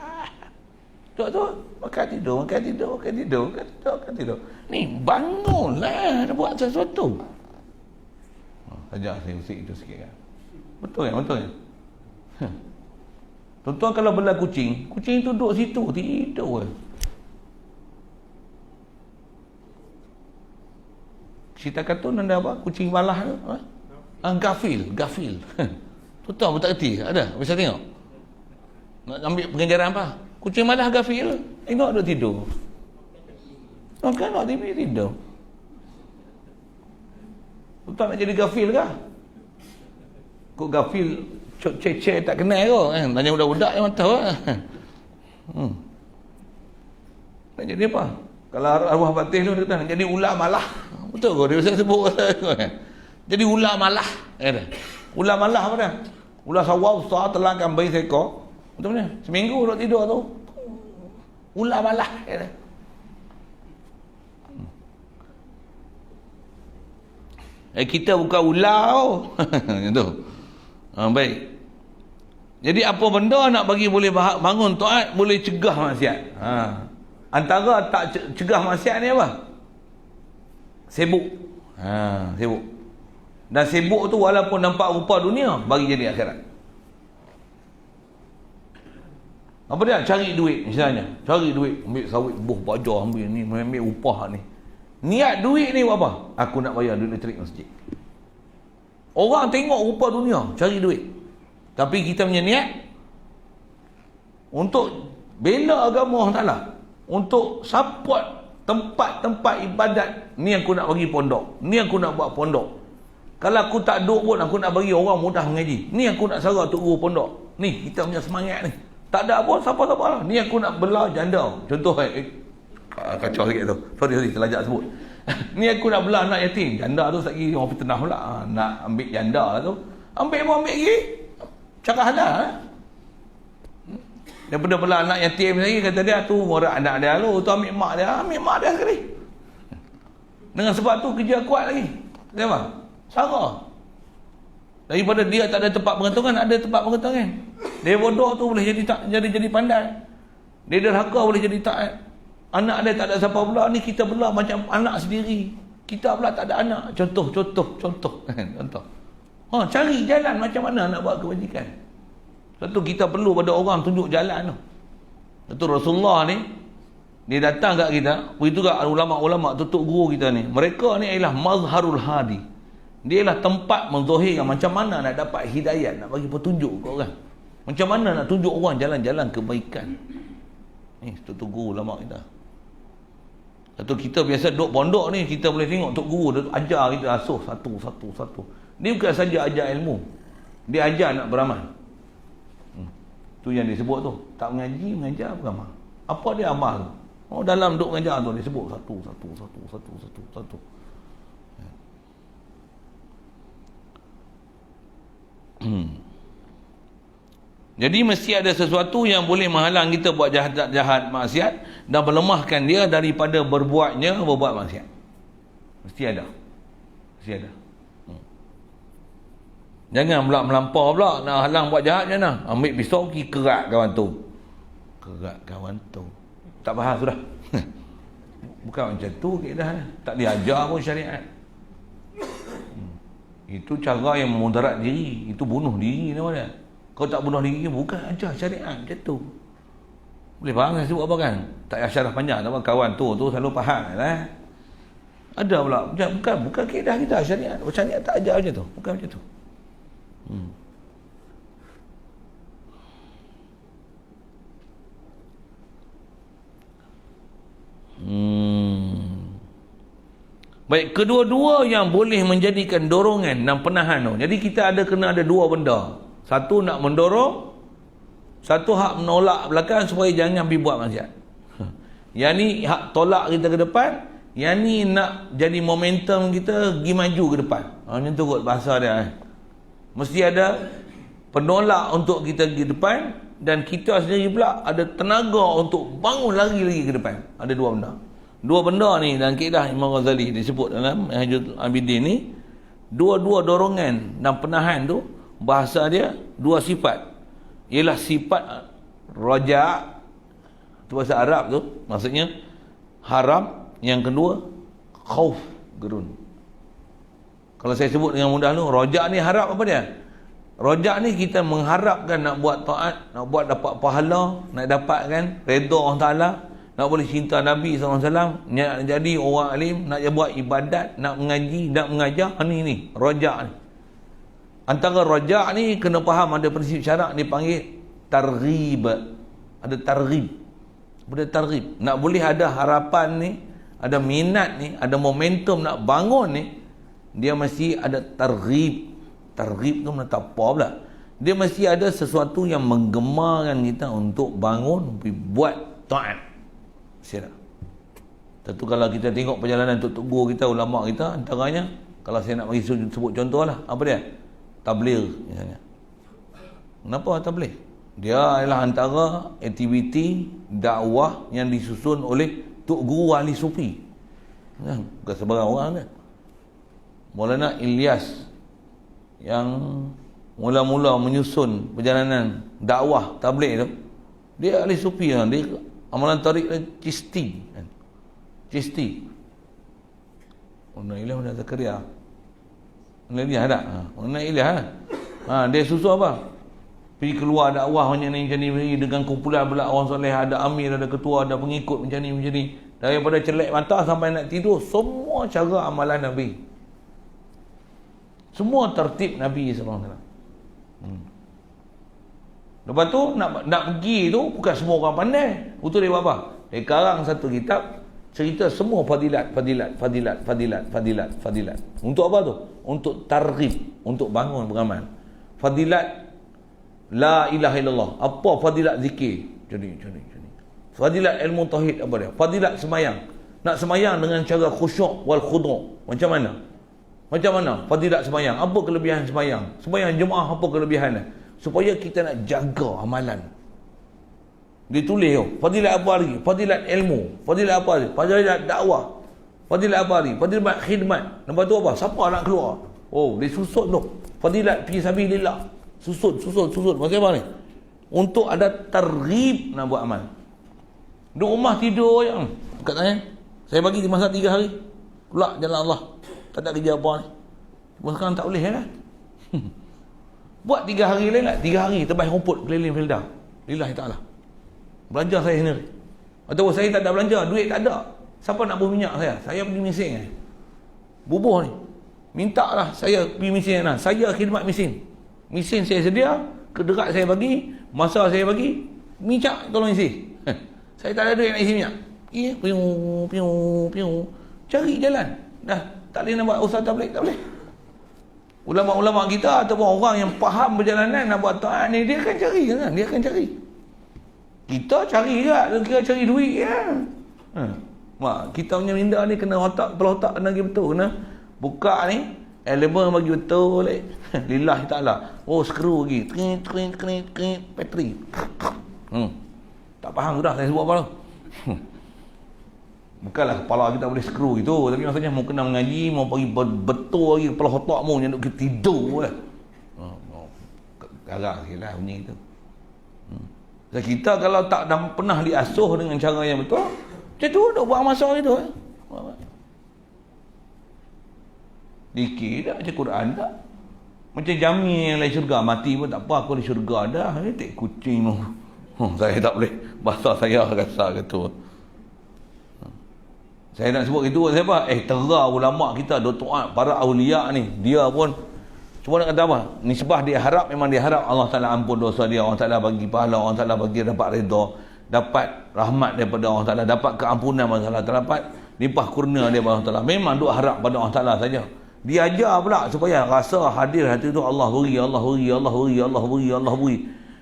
Tu makan tidur. Ni bangunlah, dah buat sesuatu. Saja saya usik itu sikit kan. Betul kan? Tuan-tuan kalau bela kucing tu duduk situ tidur. Cerita kartun ada apa? Kucing balah tu. Gafil. Tuan-tuan pun tak kerti. Ada? Bisa tengok? Nak ambil pengajaran apa? Kucing malah gafil. Tengok duduk tidur. Tengok TV tidur. Tuan nak jadi gafil kah? Kok gafil cek tak kenal ke kan? Tanya budak-budak yang tahu lah. Nak jadi apa? Kalau arwah batin tu nak jadi ular malah. Betul ke? Dia bisa sebut kan? Jadi ular malah. Ular malah apa dah? Ular sawah besar telangkan bayi seekor. Betul ni? Seminggu duduk tidur tu. Ular malah. Kita bukan ular macam tu. Baik. Jadi apa benda nak bagi boleh bangun taat, boleh cegah maksiat. Antara tak cegah maksiat ni apa? Sibuk. Sibuk. Dan sibuk tu walaupun nampak rupa dunia, bagi jadi akhirat. Apa dia? Cari duit misalnya. Cari duit, ambil sawit, buh baja, ambil ni, ambil upah ni. Niat duit ni buat apa? Aku nak bayar duit elektrik masjid. Orang tengok rupa dunia, cari duit. Tapi kita punya niat untuk bela agama Allah Ta'ala. untuk support tempat-tempat ibadat. Ni aku nak bagi pondok, ni aku nak buat pondok. Kalau aku tak duduk pun, aku nak bagi orang mudah mengaji. Ni aku nak sarah untuk guru pondok. Ni kita punya semangat ni. Tak ada apa, siapa-siapa lah. Ni aku nak belah janda. Contoh kacau sikit tu. Sorry, terlajak sebut. Ni aku nak belah anak yatim. Janda tu lagi orang fitnah pula. Nak ambil janda lah tu. Ambil pun ambil lagi. Cakap halal lah. Daripada belah anak yatim lagi, kata dia tu morak anak dia lu. Tu ambil mak dia sekali. Dengan sebab tu kerja kuat lagi. Kenapa? Sarah. Daripada dia tak ada tempat pengetungan, ada tempat pengetungan. Dia bodoh tu boleh jadi pandai. Dia derhaka boleh jadi taat. Anak dia tak ada siapa pula, ni kita belah macam anak sendiri. Kita pula tak ada anak. Contoh. Cari jalan macam mana nak buat kebajikan. Satu kita perlu pada orang tunjuk jalan tu. Satu Rasulullah ni, dia datang kat kita, begitu kat ulama-ulama, tutup guru kita ni. Mereka ni ialah mazharul hadi. Dia ialah tempat menzahirkan macam mana nak dapat hidayat, nak bagi petunjuk ke orang. Macam mana nak tunjuk orang jalan-jalan kebaikan. Ni tutup guru ulama kita. Satu kita biasa duduk pondok ni, kita boleh tengok tok guru dia ajar kita asuh satu. Dia bukan saja ajar ilmu. Dia ajar nak beramal. Tu yang disebut tu. Tak mengajar beramal. Apa dia amal tu? Oh, dalam duduk mengajar tu disebut satu. Jadi mesti ada sesuatu yang boleh menghalang kita buat jahat maksiat dan melemahkan dia daripada berbuat maksiat. Mesti ada. Jangan pula melampau pula nak halang buat jahat macam mana. Ambil pisau pergi kerat kawan tu. Tak faham sudah. Bukan macam tu keadaan. Tak diajar pun syariat. Itu cara yang memudarat diri. Itu bunuh diri nama dia. Kau tak bunuh diri, bukan ajar syariat macam tu. Boleh faham saya sebut apa kan? Tak payah syarah panjang. Kawan tu selalu faham lah. Ada pula. Bukan keadaan kita syariat. Syariat tak ajar macam tu. Bukan macam tu. Baik, kedua-dua yang boleh menjadikan dorongan dan penahan tu. Jadi kita kena ada dua benda. Satu nak mendorong, satu hak menolak belakang supaya jangan pergi buat maksiat. Yang ni hak tolak kita ke depan, yang ni nak jadi momentum kita pergi maju ke depan. Macam tu kot bahasa dia. Mesti ada penolak untuk kita pergi depan, dan kita sendiri pula ada tenaga untuk bangun lagi ke depan. Ada dua benda ni dalam kaedah Imam Ghazali disebut dalam Minhajul Abidin ni. Dua dorongan dan penahan tu, bahasa dia dua sifat. Ialah sifat raja, tu bahasa Arab tu, maksudnya harap. Yang kedua khauf, gerun. Kalau saya sebut dengan mudah tu, raja ni harap apa dia? Raja ni kita mengharapkan nak buat taat, nak buat dapat pahala, nak dapatkan redha Allah Ta'ala, nak boleh cinta Nabi SAW, nak jadi orang alim, nak buat ibadat, nak mengaji, nak mengajar. Ni raja ni. Antara raja ni kena faham ada prinsip syarak dipanggil targhib. Ada targhib. Ada targhib. Nak boleh ada harapan ni, ada minat ni, ada momentum nak bangun ni, dia mesti ada targhib. Targhib tu mana tak apa pula. Dia mesti ada sesuatu yang menggemarkan kita untuk bangun, buat taat. Mesti ada. Tentu kalau kita tengok perjalanan untuk guru kita, ulama kita, antaranya, kalau saya nak bagi sebut contoh lah, apa dia? Tabligh misalnya. Kenapa tabligh? Dia adalah antara aktiviti dakwah yang disusun oleh tok guru ahli sufi. Bukan sebarang orang kan. Maulana Ilyas yang mula-mula menyusun perjalanan dakwah tabligh tu, dia ahli sufi kan. Dia amalan tarik Chisti. Maulana Ilyas Muhammad Zakaria. Maulana Ilyas ada. Maulana Ilyas dia susun apa? Pergi keluar dakwah macam ni dengan kumpulan pula orang soleh, ada amir, ada ketua, ada pengikut macam ni. Daripada celak mata sampai nak tidur, semua cara amalan Nabi. Semua tertib Nabi SAW. Lepas tu nak pergi tu bukan semua orang pandai. Betul dia buat apa? Dia karang satu kitab cerita semua fadilat. Untuk apa tu? Untuk targhib, untuk bangun beramal. Fadilat la ilaha illallah. Apa fadilat zikir? Jadi. Fadilat ilmu tauhid apa dia? Fadilat semayang. Nak semayang dengan cara khusyuk wal khudu'. Macam mana? Fadilat semayang. Apa kelebihan semayang? Semayang jemaah apa kelebihan dia? Supaya kita nak jaga amalan. Dia tulis fadilat apa lagi? Fadilat ilmu. Fadilat apa lagi? Fadilat dakwah. Fadilat apa lagi? Fadilat khidmat. Nombor tu apa? Siapa nak keluar? Oh, dia susun tu. Fadilat fi sabilillah. Susun. Macam mana ni? Untuk ada targhib nak buat amal. Duduk rumah tidur je. Katanya, saya bagi masa 3 hari. Pulak jalan Allah. Tak ada kerja apa ni. Cuma sekarang tak boleh lah. Buat 3 hari lain lah. 3 hari terbaik rumput keliling Felda. Lillahi ta'ala. Belanja saya sendiri. Atau saya tak ada belanja, duit tak ada. Siapa nak bubuh minyak saya? Saya pergi mesin bubuh ni. Minta lah saya pergi mesin lah. Saya khidmat mesin. Mesin saya sedia, kederat saya bagi, masa saya bagi, minyak tolong isi. Saya tak ada duit nak isi minyak. Piu. Cari jalan. Dah tak boleh nak buat usaha tabligh, tak boleh. Ulama-ulama kita ataupun orang yang faham perjalanan nak buat taat ni, dia akan cari kan? Dia akan cari. Kita cari juga, kira cari duit ya. Kita punya minda ni kena kepala otak kena lagi betul, kena buka ni elemen bagi betul lillahi ta'ala. Oh, skru lagi kring bateri. Tak faham sudah saya sebut apa tu. Bukanlah kepala kita boleh skru gitu, tapi maksudnya mau kena mengaji, mau pergi betul lagi kepala otak mu yang duk tidur lah. Garang sikitlah bunyi itu. Dan kita kalau tak pernah diasuh dengan cara yang betul, macam tu duk buang masa gitu. Dikir tak macam Quran tak. Macam Jami yang lain syurga, mati pun tak apa, aku di syurga dah. Tak kucing tu. Saya tak boleh, bahasa saya rasa gitu. Saya nak sebut gitu siapa? Tera ulama kita, Datuk para awliya ni, dia pun cuma nak kata apa? Nisbah dia harap, memang dia harap Allah Ta'ala ampun dosa dia, Allah Ta'ala bagi pahala, Allah Ta'ala bagi dapat redha, dapat rahmat daripada Allah Ta'ala, dapat keampunan Allah Ta'ala, dapat limpah kurnia daripada Allah Ta'ala. Memang duk harap pada Allah Ta'ala saja. Dia ajar pula supaya rasa hadir hati tu Allah beri.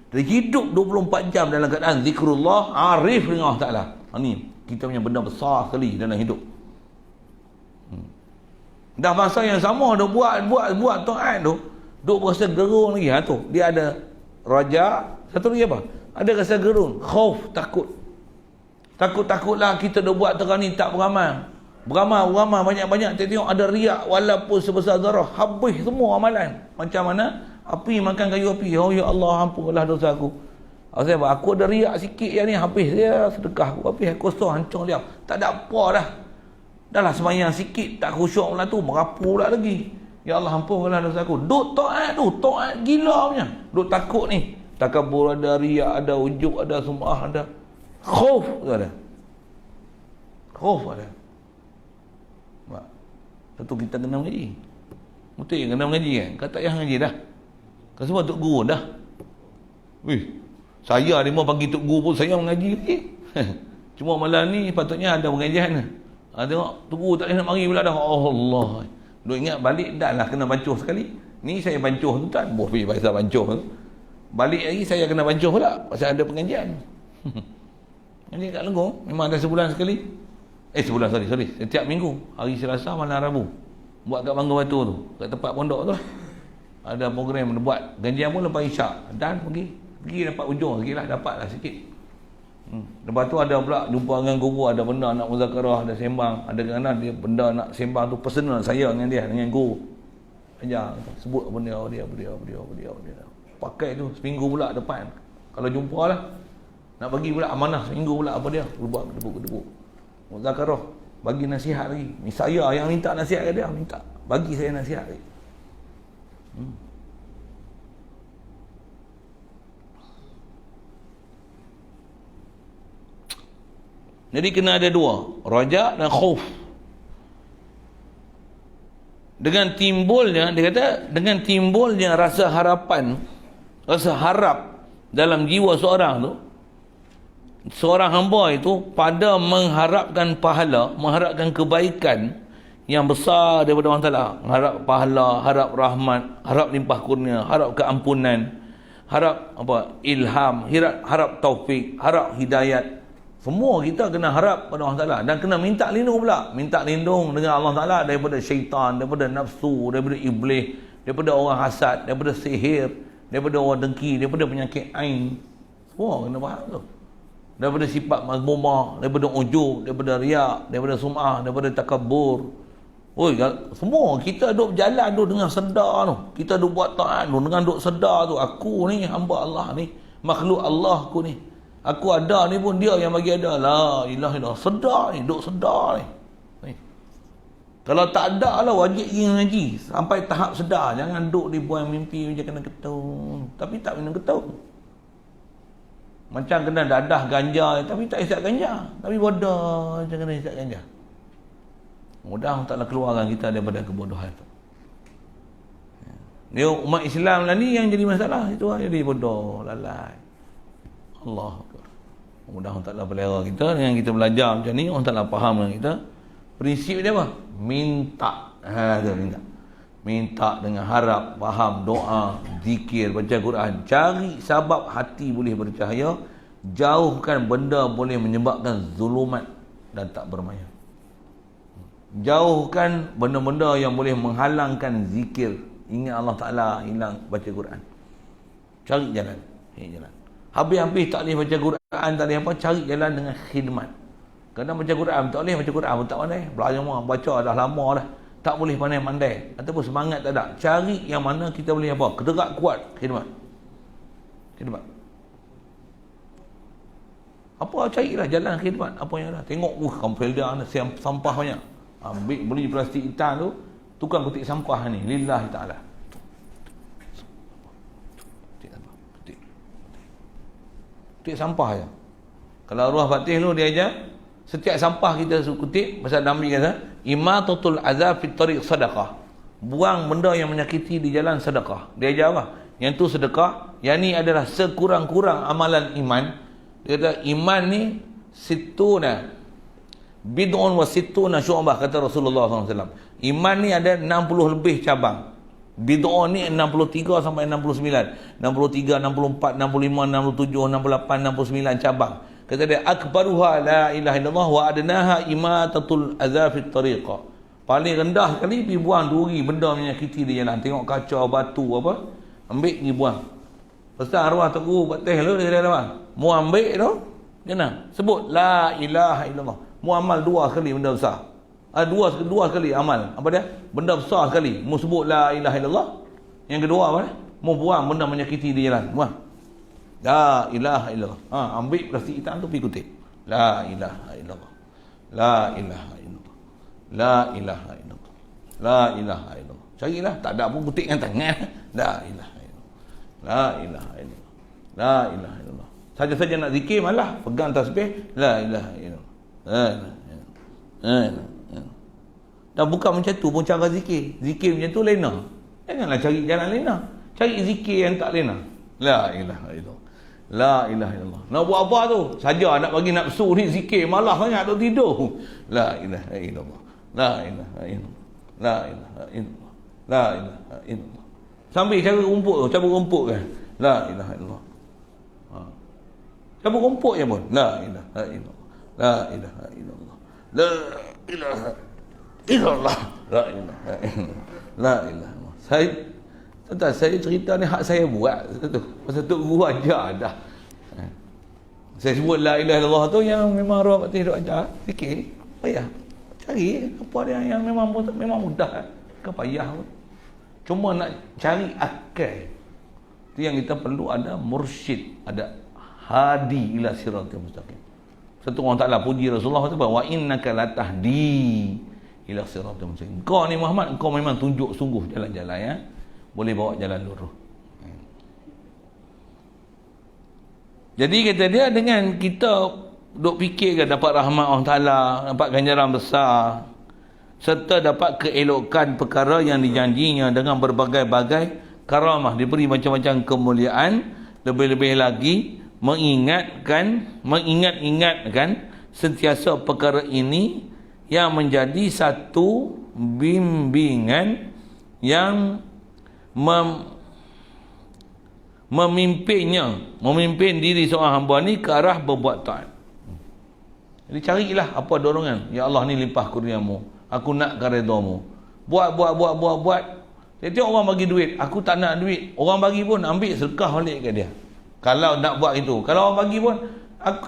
Dia hidup 24 jam dalam keadaan zikrullah, arif dengan Allah Ta'ala. Ini kita punya benda besar sekali dalam hidup. Dah masa yang sama dia buat taat tu, duk rasa gerun lagi. Tu dia ada raja, satu lagi apa? Ada rasa gerun, khauf, takutlah kita dah buat terang ni tak beramal banyak-banyak, tengok ada riak walaupun sebesar zarah, habis semua amalan. Macam mana api makan kayu api. Oh ya Allah, ampunlah dosa aku. Aku ada riak sikit yang ni, habis dia sedekah aku, habis kosong, hancur dia, tak ada apa dah. Dah lah semayang sikit tak khusyuk pula tu, merapu pula lagi. Ya Allah, ampunlah dosa aku. Duk taat tu, taat gila punya. Duk takut ni, takabur ada, riak ada, ujub ada, sum'ah ada, khauf tu ada. Satu kita kena mengaji. Betul yang kena mengaji kan? Kata yang mengaji dah. Kan semua Tok Guru dah. Saya dia mau panggil Tok Guru pun saya mengaji lagi. Cuma malam ni patutnya ada pengajian. Tengok Tok Guru tak boleh nak mari pula dah. Allah. Duk ingat balik dah lah kena bancuh sekali. Ni saya bancuh tu tak. Boh pergi pasal bancuh tu. Balik lagi saya kena bancuh pula pasal ada pengajian. Ini kat Lenggong memang ada sebulan sekali. Sebulan sorry. Setiap minggu, hari Selasa malam Rabu. Buat kat Bangga Batu tu, kat tempat pondok tu lah. Ada program buat. Ganjian pun lepas Isyak. Dan pergi dapat ujung sikit lah, dapat lah sikit. Lepas tu ada pula jumpa dengan guru, ada benda nak muzakarah, ada sembang, ada kadang dia benda nak sembang tu personal saya dengan dia, dengan guru. Ajar sebut benda dia. Pakai tu seminggu pula depan. Kalau jumpa lah, nak bagi pula amanah seminggu pula apa dia, berbuat kedebuk. Muzakarah, bagi nasihat lagi. Ni saya yang minta nasihat ke dia, minta bagi saya nasihat lagi. Jadi kena ada dua, raja dan khauf. Dengan timbulnya, dia kata, dengan timbulnya rasa harapan, rasa harap dalam jiwa seorang tu, seorang hamba itu pada mengharapkan pahala, mengharapkan kebaikan yang besar daripada Allah Ta'ala, harap pahala, harap rahmat, harap limpah kurnia, harap keampunan, harap apa, ilham, harap taufik, harap hidayat. Semua kita kena harap pada Allah Ta'ala dan kena minta lindung pula. Minta lindung dengan Allah Ta'ala daripada syaitan, daripada nafsu, daripada iblis, daripada orang hasad, daripada sihir, daripada orang dengki, daripada penyakit ain. Semua kena faham tu. Daripada sifat mazmumah, daripada ujub, daripada riak, daripada sum'ah, daripada takabbur. Oi, semua kita duk berjalan tu dengan sedar tu. Kita duk buat taat tu dengan duk sedar tu. Aku ni hamba Allah ni, makhluk Allah aku ni. Aku ada ni pun dia yang bagi ada. La ilaha illallah. Sedar ni, duk sedar ni. Kalau tak ada lah wajib pergi ngaji sampai tahap sedar. Jangan duk dibuang mimpi macam kena ketung. Tapi tak minum ketung. Macam kena dadah ganja tapi tak isap ganja. Tapi bodoh macam kena isap ganja. Mudah Allah Ta'ala keluarkan kita daripada kebodohan itu. Dia umat Islam lah ni yang jadi masalah. Itu lah jadi bodoh, lalai. Allah Akbar. Mudah Allah Ta'ala pelihara kita dengan kita belajar macam ni. Allah Ta'ala faham dengan kita. Prinsip dia apa? Minta. Minta. Minta dengan harap, faham, doa, zikir, baca Quran. Cari sebab hati boleh bercahaya. Jauhkan benda boleh menyebabkan zulumat dan tak bermaya. Jauhkan benda-benda yang boleh menghalangkan zikir, ingat Allah Ta'ala, hilang baca Quran. Cari jalan. Habis-habis tak boleh baca Quran, tak boleh apa, cari jalan dengan khidmat. Kadang baca Quran tak boleh, baca Quran pun tak pandai, belajar baca dah lama dah, tak boleh pandai-pandai ataupun semangat tak ada. Cari yang mana kita boleh apa, kederak kuat khidmat. Apa, carilah jalan khidmat. Apa yang ada, tengok kampung dah sampah banyak, ambil beli plastik hitam tu, tukang ketik sampah ni lillahi ta'ala. Ketik sampah je. Kalau arwah Fatih tu dia ajar setiap sampah kita kutip, pasal Nabi kata imatatul azab fit tariq sedekah, buang benda yang menyakiti di jalan sedekah. Dia ajar apa? Yang tu sedekah, yang ni adalah sekurang-kurang amalan iman. Dia kata iman ni situna bid'un wa sittuna syu'bah, kata Rasulullah SAW. Iman ni ada 60 lebih cabang. Bid'un ni 63 sampai 69. 63, 64, 65, 67, 68, 69 cabang. Kata dia akbaruha la ilaha illallah wa adnaha imatatul adza fit tariqa. Paling rendah sekali pergi buang duri benda menyakiti di jalan. Tengok kaca, batu apa, ambil pergi buang. Pasal arwah Tok Guru Fatih lu dia kata apa? Mu ambil tu, kena sebut la ilaha illallah. Mu amal dua kali benda besar. Dua kali amal. Apa dia? Benda besar sekali. Mu sebut la ilaha illallah. Yang kedua apa dia? Mu buang benda menyakiti di jalan. Buang. La ilaha illallah. Ambil plastik hitam tu pergi kutip. La ilaha illallah. La ilaha illallah. La ilaha illallah. La ilaha illallah. Carilah, tak ada pun kutip dengan tangan. La ilaha illallah. La ilaha illallah. La ilaha illallah. Saja-saja nak zikir malah pegang tasbih la ilaha illallah. Dan bukan macam tu pun cara zikir. Zikir macam tu lena. Janganlah cari jalan lena. Cari zikir yang tak lena. La ilaha illallah. La ilaha illallah. Nak buat apa tu? Saja nak bagi nafsu ni zikir, malah sangat duk tidur. La ilaha illallah. La ilaha illallah. La ilaha illallah. La ilaha illallah. Sambil cara rumput, cabut rumput kan. La ilaha illallah. Cabut rumput je pun. La ilaha illallah. La ilaha illallah. La ilaha illallah. La ilaha illallah. La ilaha illallah. Saya cerita ni hak saya buat tu. Pasal Tok Guru ajar dah. Saya sebut la ilaha illallah tu yang memang arwah Fatih duk ajar. Fikir, payah. Cari apa dia yang memang mudah. Bukan payah pun. Cuma nak cari akal. Tu yang kita perlu, ada mursyid, ada hadi ila siratal mustaqim. Satu orang Ta'ala puji Rasulullah tu, wa innaka latahdi ila siratal mustaqim. Kau ni Muhammad, kau memang tunjuk sungguh jalan-jalan ya. Boleh bawa jalan lurus. Jadi kata dia, dengan kita duk fikirkan dapat rahmat Allah Ta'ala, dapat ganjaran besar, serta dapat keelokan perkara yang dijanjinya dengan berbagai-bagai karamah, diberi macam-macam kemuliaan, lebih-lebih lagi mengingat-ingatkan sentiasa perkara ini yang menjadi satu bimbingan yang memimpin diri seorang hamba ni ke arah berbuat taat. Jadi carilah apa dorongan. Ya Allah, ni limpah kurniamu, aku nakkan redamu. Buat. Saya tengok orang bagi duit, aku tak nak duit. Orang bagi pun ambil sedekah balik ke dia. Kalau nak buat itu. Kalau orang bagi pun,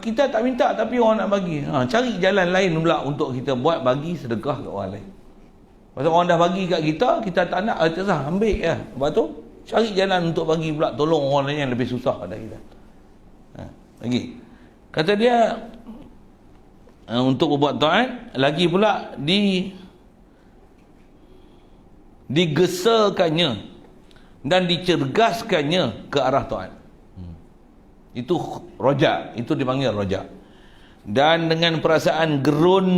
kita tak minta tapi orang nak bagi. Cari jalan lain pula untuk kita buat, bagi sedekah ke orang lain. Pasal orang dah bagi kat kita, kita tak nak, terserah ambil ya. Lepas tu cari jalan untuk bagi pula, tolong orang lain yang lebih susah pada kita. Lagi kata dia, untuk berbuat taat, lagi pula digesakannya dan dicergaskannya ke arah taat. Itu rojak, itu dipanggil rojak. Dan dengan perasaan gerun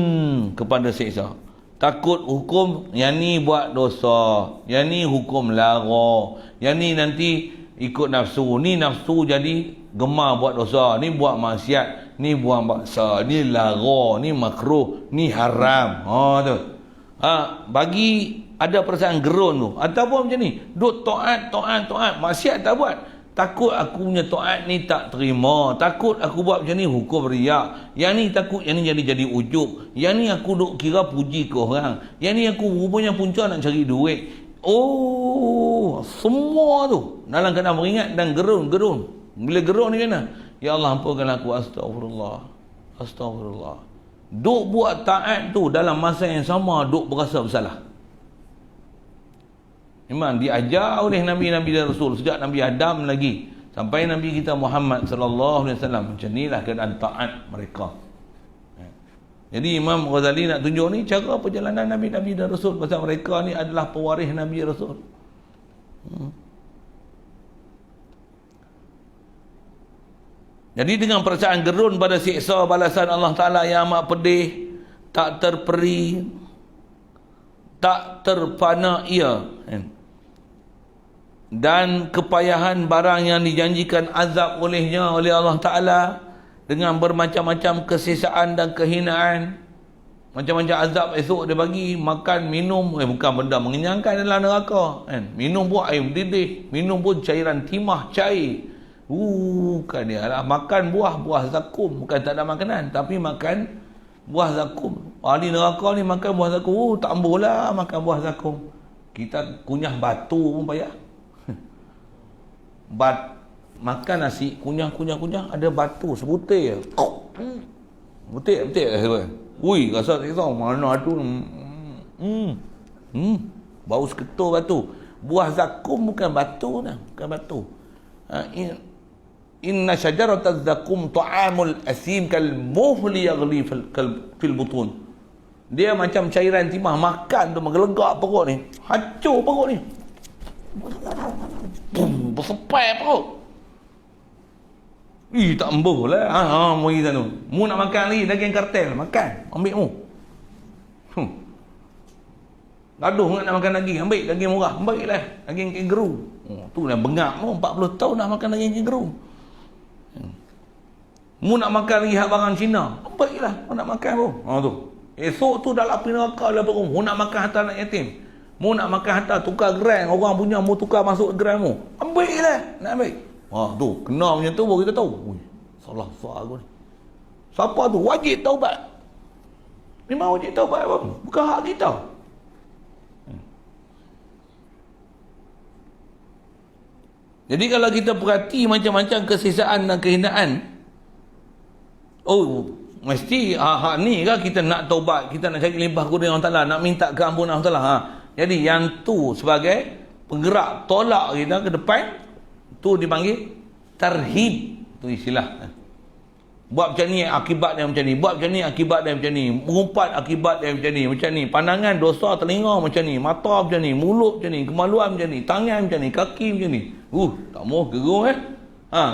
kepada siksa, takut hukum, yang ni buat dosa, yang ni hukum lara, yang ni nanti ikut nafsu, ni nafsu jadi gemar buat dosa, ni buat maksiat, ni buang baksa, ni lara, ni makruh, ni haram. Tu. Bagi ada perasaan gerun tu. Ataupun macam ni, duk taat, maksiat tak buat. Takut aku punya taat ni tak terima, takut aku buat macam ni hukum riak, yang ni takut yang ni jadi ujub, yang ni aku duk kira puji ke orang, yang ni aku rupanya punca nak cari duit. Semua tu dalam keadaan beringat dan gerun. Bila gerun ni kena, ya Allah ampunkan aku, astagfirullah. Duk buat taat tu dalam masa yang sama duk berasa bersalah. Memang diajar oleh Nabi-Nabi dan Rasul sejak Nabi Adam lagi sampai Nabi kita Muhammad sallallahu alaihi wasallam. Macam inilah keadaan taat mereka. Jadi Imam Ghazali nak tunjuk ni cara perjalanan Nabi-Nabi dan Rasul, pasal mereka ni adalah pewaris Nabi Rasul. Jadi dengan perasaan gerun pada siksa balasan Allah Ta'ala yang amat pedih, tak terperi, tak terpana ia, dan kepayahan barang yang dijanjikan azab olehnya oleh Allah Ta'ala dengan bermacam-macam kesisaan dan kehinaan. Macam-macam azab esok dia bagi, makan, minum, bukan benda mengenyangkan dalam neraka, minum pun air mendidih, minum pun cairan timah cair. Bukan dia lah, makan buah zakum, bukan tak ada makanan, tapi makan buah zakum. Ahli neraka ni makan buah zakum, tak ambuhlah makan buah zakum. Kita kunyah batu pun payah. Makan nasi, kunyah, ada batu sebutir. Betul. Ui, rasa tak tahu mana tu. Bau seketul batu. Buah zakum bukan batu dah, bukan batu. Inna syajarataz zakum ta'amul asim kal muhli yaghli fil butun. Dia macam cairan timah, makan tu menggelegak perut ni, hancur perut ni, bersepai perut. Tak embuh lah. Mu kita tu, mu nak makan lagi daging kartel, makan, ambil mu. Gaduh nak makan daging, ambil daging murah, ambil lah daging kangaroo. Tu dah bengap mu, 40 tahun dah makan daging kangaroo. Mu nak makan lagi hak barang Cina, ambil lah, mu nak makan mu. Tu esok tu dalam api neraka dalam perut. Mu nak makan harta anak yatim, mu nak makan harta tukar geran orang punya, mu tukar masuk geran mu, ambil lah, nak ambil. Tu kena macam tu baru kita tahu. Salah aku ni. Siapa tu? Wajib taubat. Memang wajib taubat apa? Bukan hak kita. Jadi kalau kita perhati macam-macam kesisaan dan kehinaan, mesti hak ni kan kita nak taubat, kita nak cari limpah kurnia Allah Ta'ala, nak minta keampunan Allah Ta'ala. Jadi yang tu sebagai penggerak tolak kita ke depan, tu dipanggil tarhib. Tu istilah. Buat macam ni akibat dia macam ni, buat macam ni akibat dia macam ni, mengumpat akibat dia macam ni, pandangan dosa telinga macam ni, mata macam ni, mulut macam ni, kemaluan macam ni, tangan macam ni, kaki macam ni. Tak mau gerung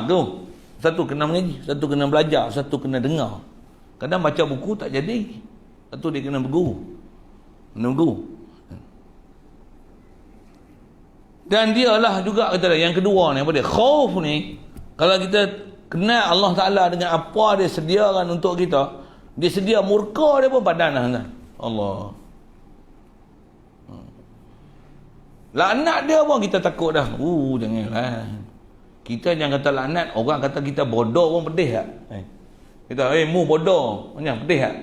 tu. Satu kena mengaji, satu kena belajar, satu kena dengar. Kadang baca buku tak jadi, satu dia kena berguru. Dan dialah juga kata yang kedua ni, apa dia? Khauf ni, kalau kita Kenal Allah Ta'ala dengan apa dia sediakan untuk kita. Dia sedia murka dia pun padan lah. Allah. Laknat dia pun kita takut dah. Janganlah. Kita jangan kata laknat. Orang kata kita bodoh pun pedih tak? Kita, mu bodoh. Macam pedih tak?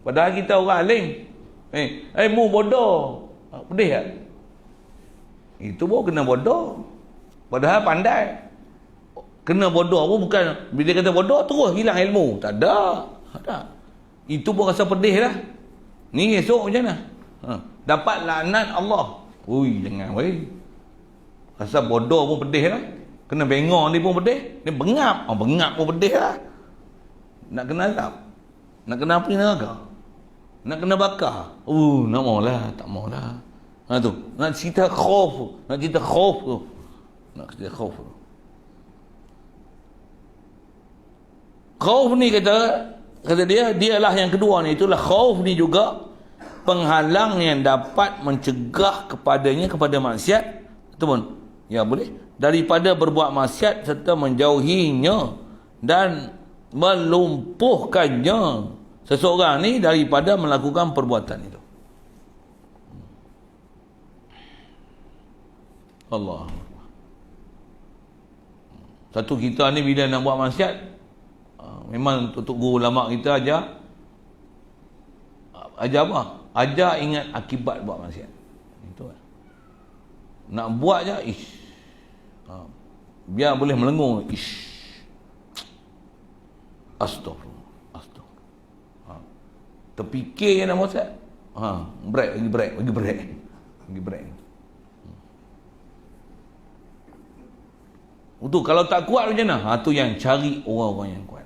Padahal kita orang alim. Mu bodoh. Pedih tak? Itu pun kena bodoh. Padahal pandai. Kena bodoh pun bukan bila kata bodoh terus hilang ilmu. Tak ada. Itu pun rasa pedih lah. Ni esok macam mana? Dapat laknat Allah. Jangan weh. Rasa bodoh pun pedih lah. Kena bengong ni pun pedih. Dia bengap. Bengap pun pedih lah. Nak kena azab. Nak kena api neraka. Nak kena bakar. Nak maulah. Tak maulah. Tu. Nak cerita khauf. Nak cerita khauf tu. Nak cerita khauf tu. Khauf ni kata dia, dialah yang kedua ni. Itulah khauf ni juga penghalang yang dapat mencegah kepadanya kepada maksiat. Betul? Ya boleh. Daripada berbuat maksiat serta menjauhinya dan melumpuhkannya seseorang ni daripada melakukan perbuatan itu. Allah. Satu kita ni bila nak buat maksiat, memang untuk guru ulama kita ajar apa? Ajar ingat akibat buat maksiat. Itu lah. Nak buat je, biar boleh melengung, Astaghfirullah. Terfikir je nak buat maksiat. Bagi break. Itu kalau tak kuat macam mana? Tu yang cari orang-orang yang kuat.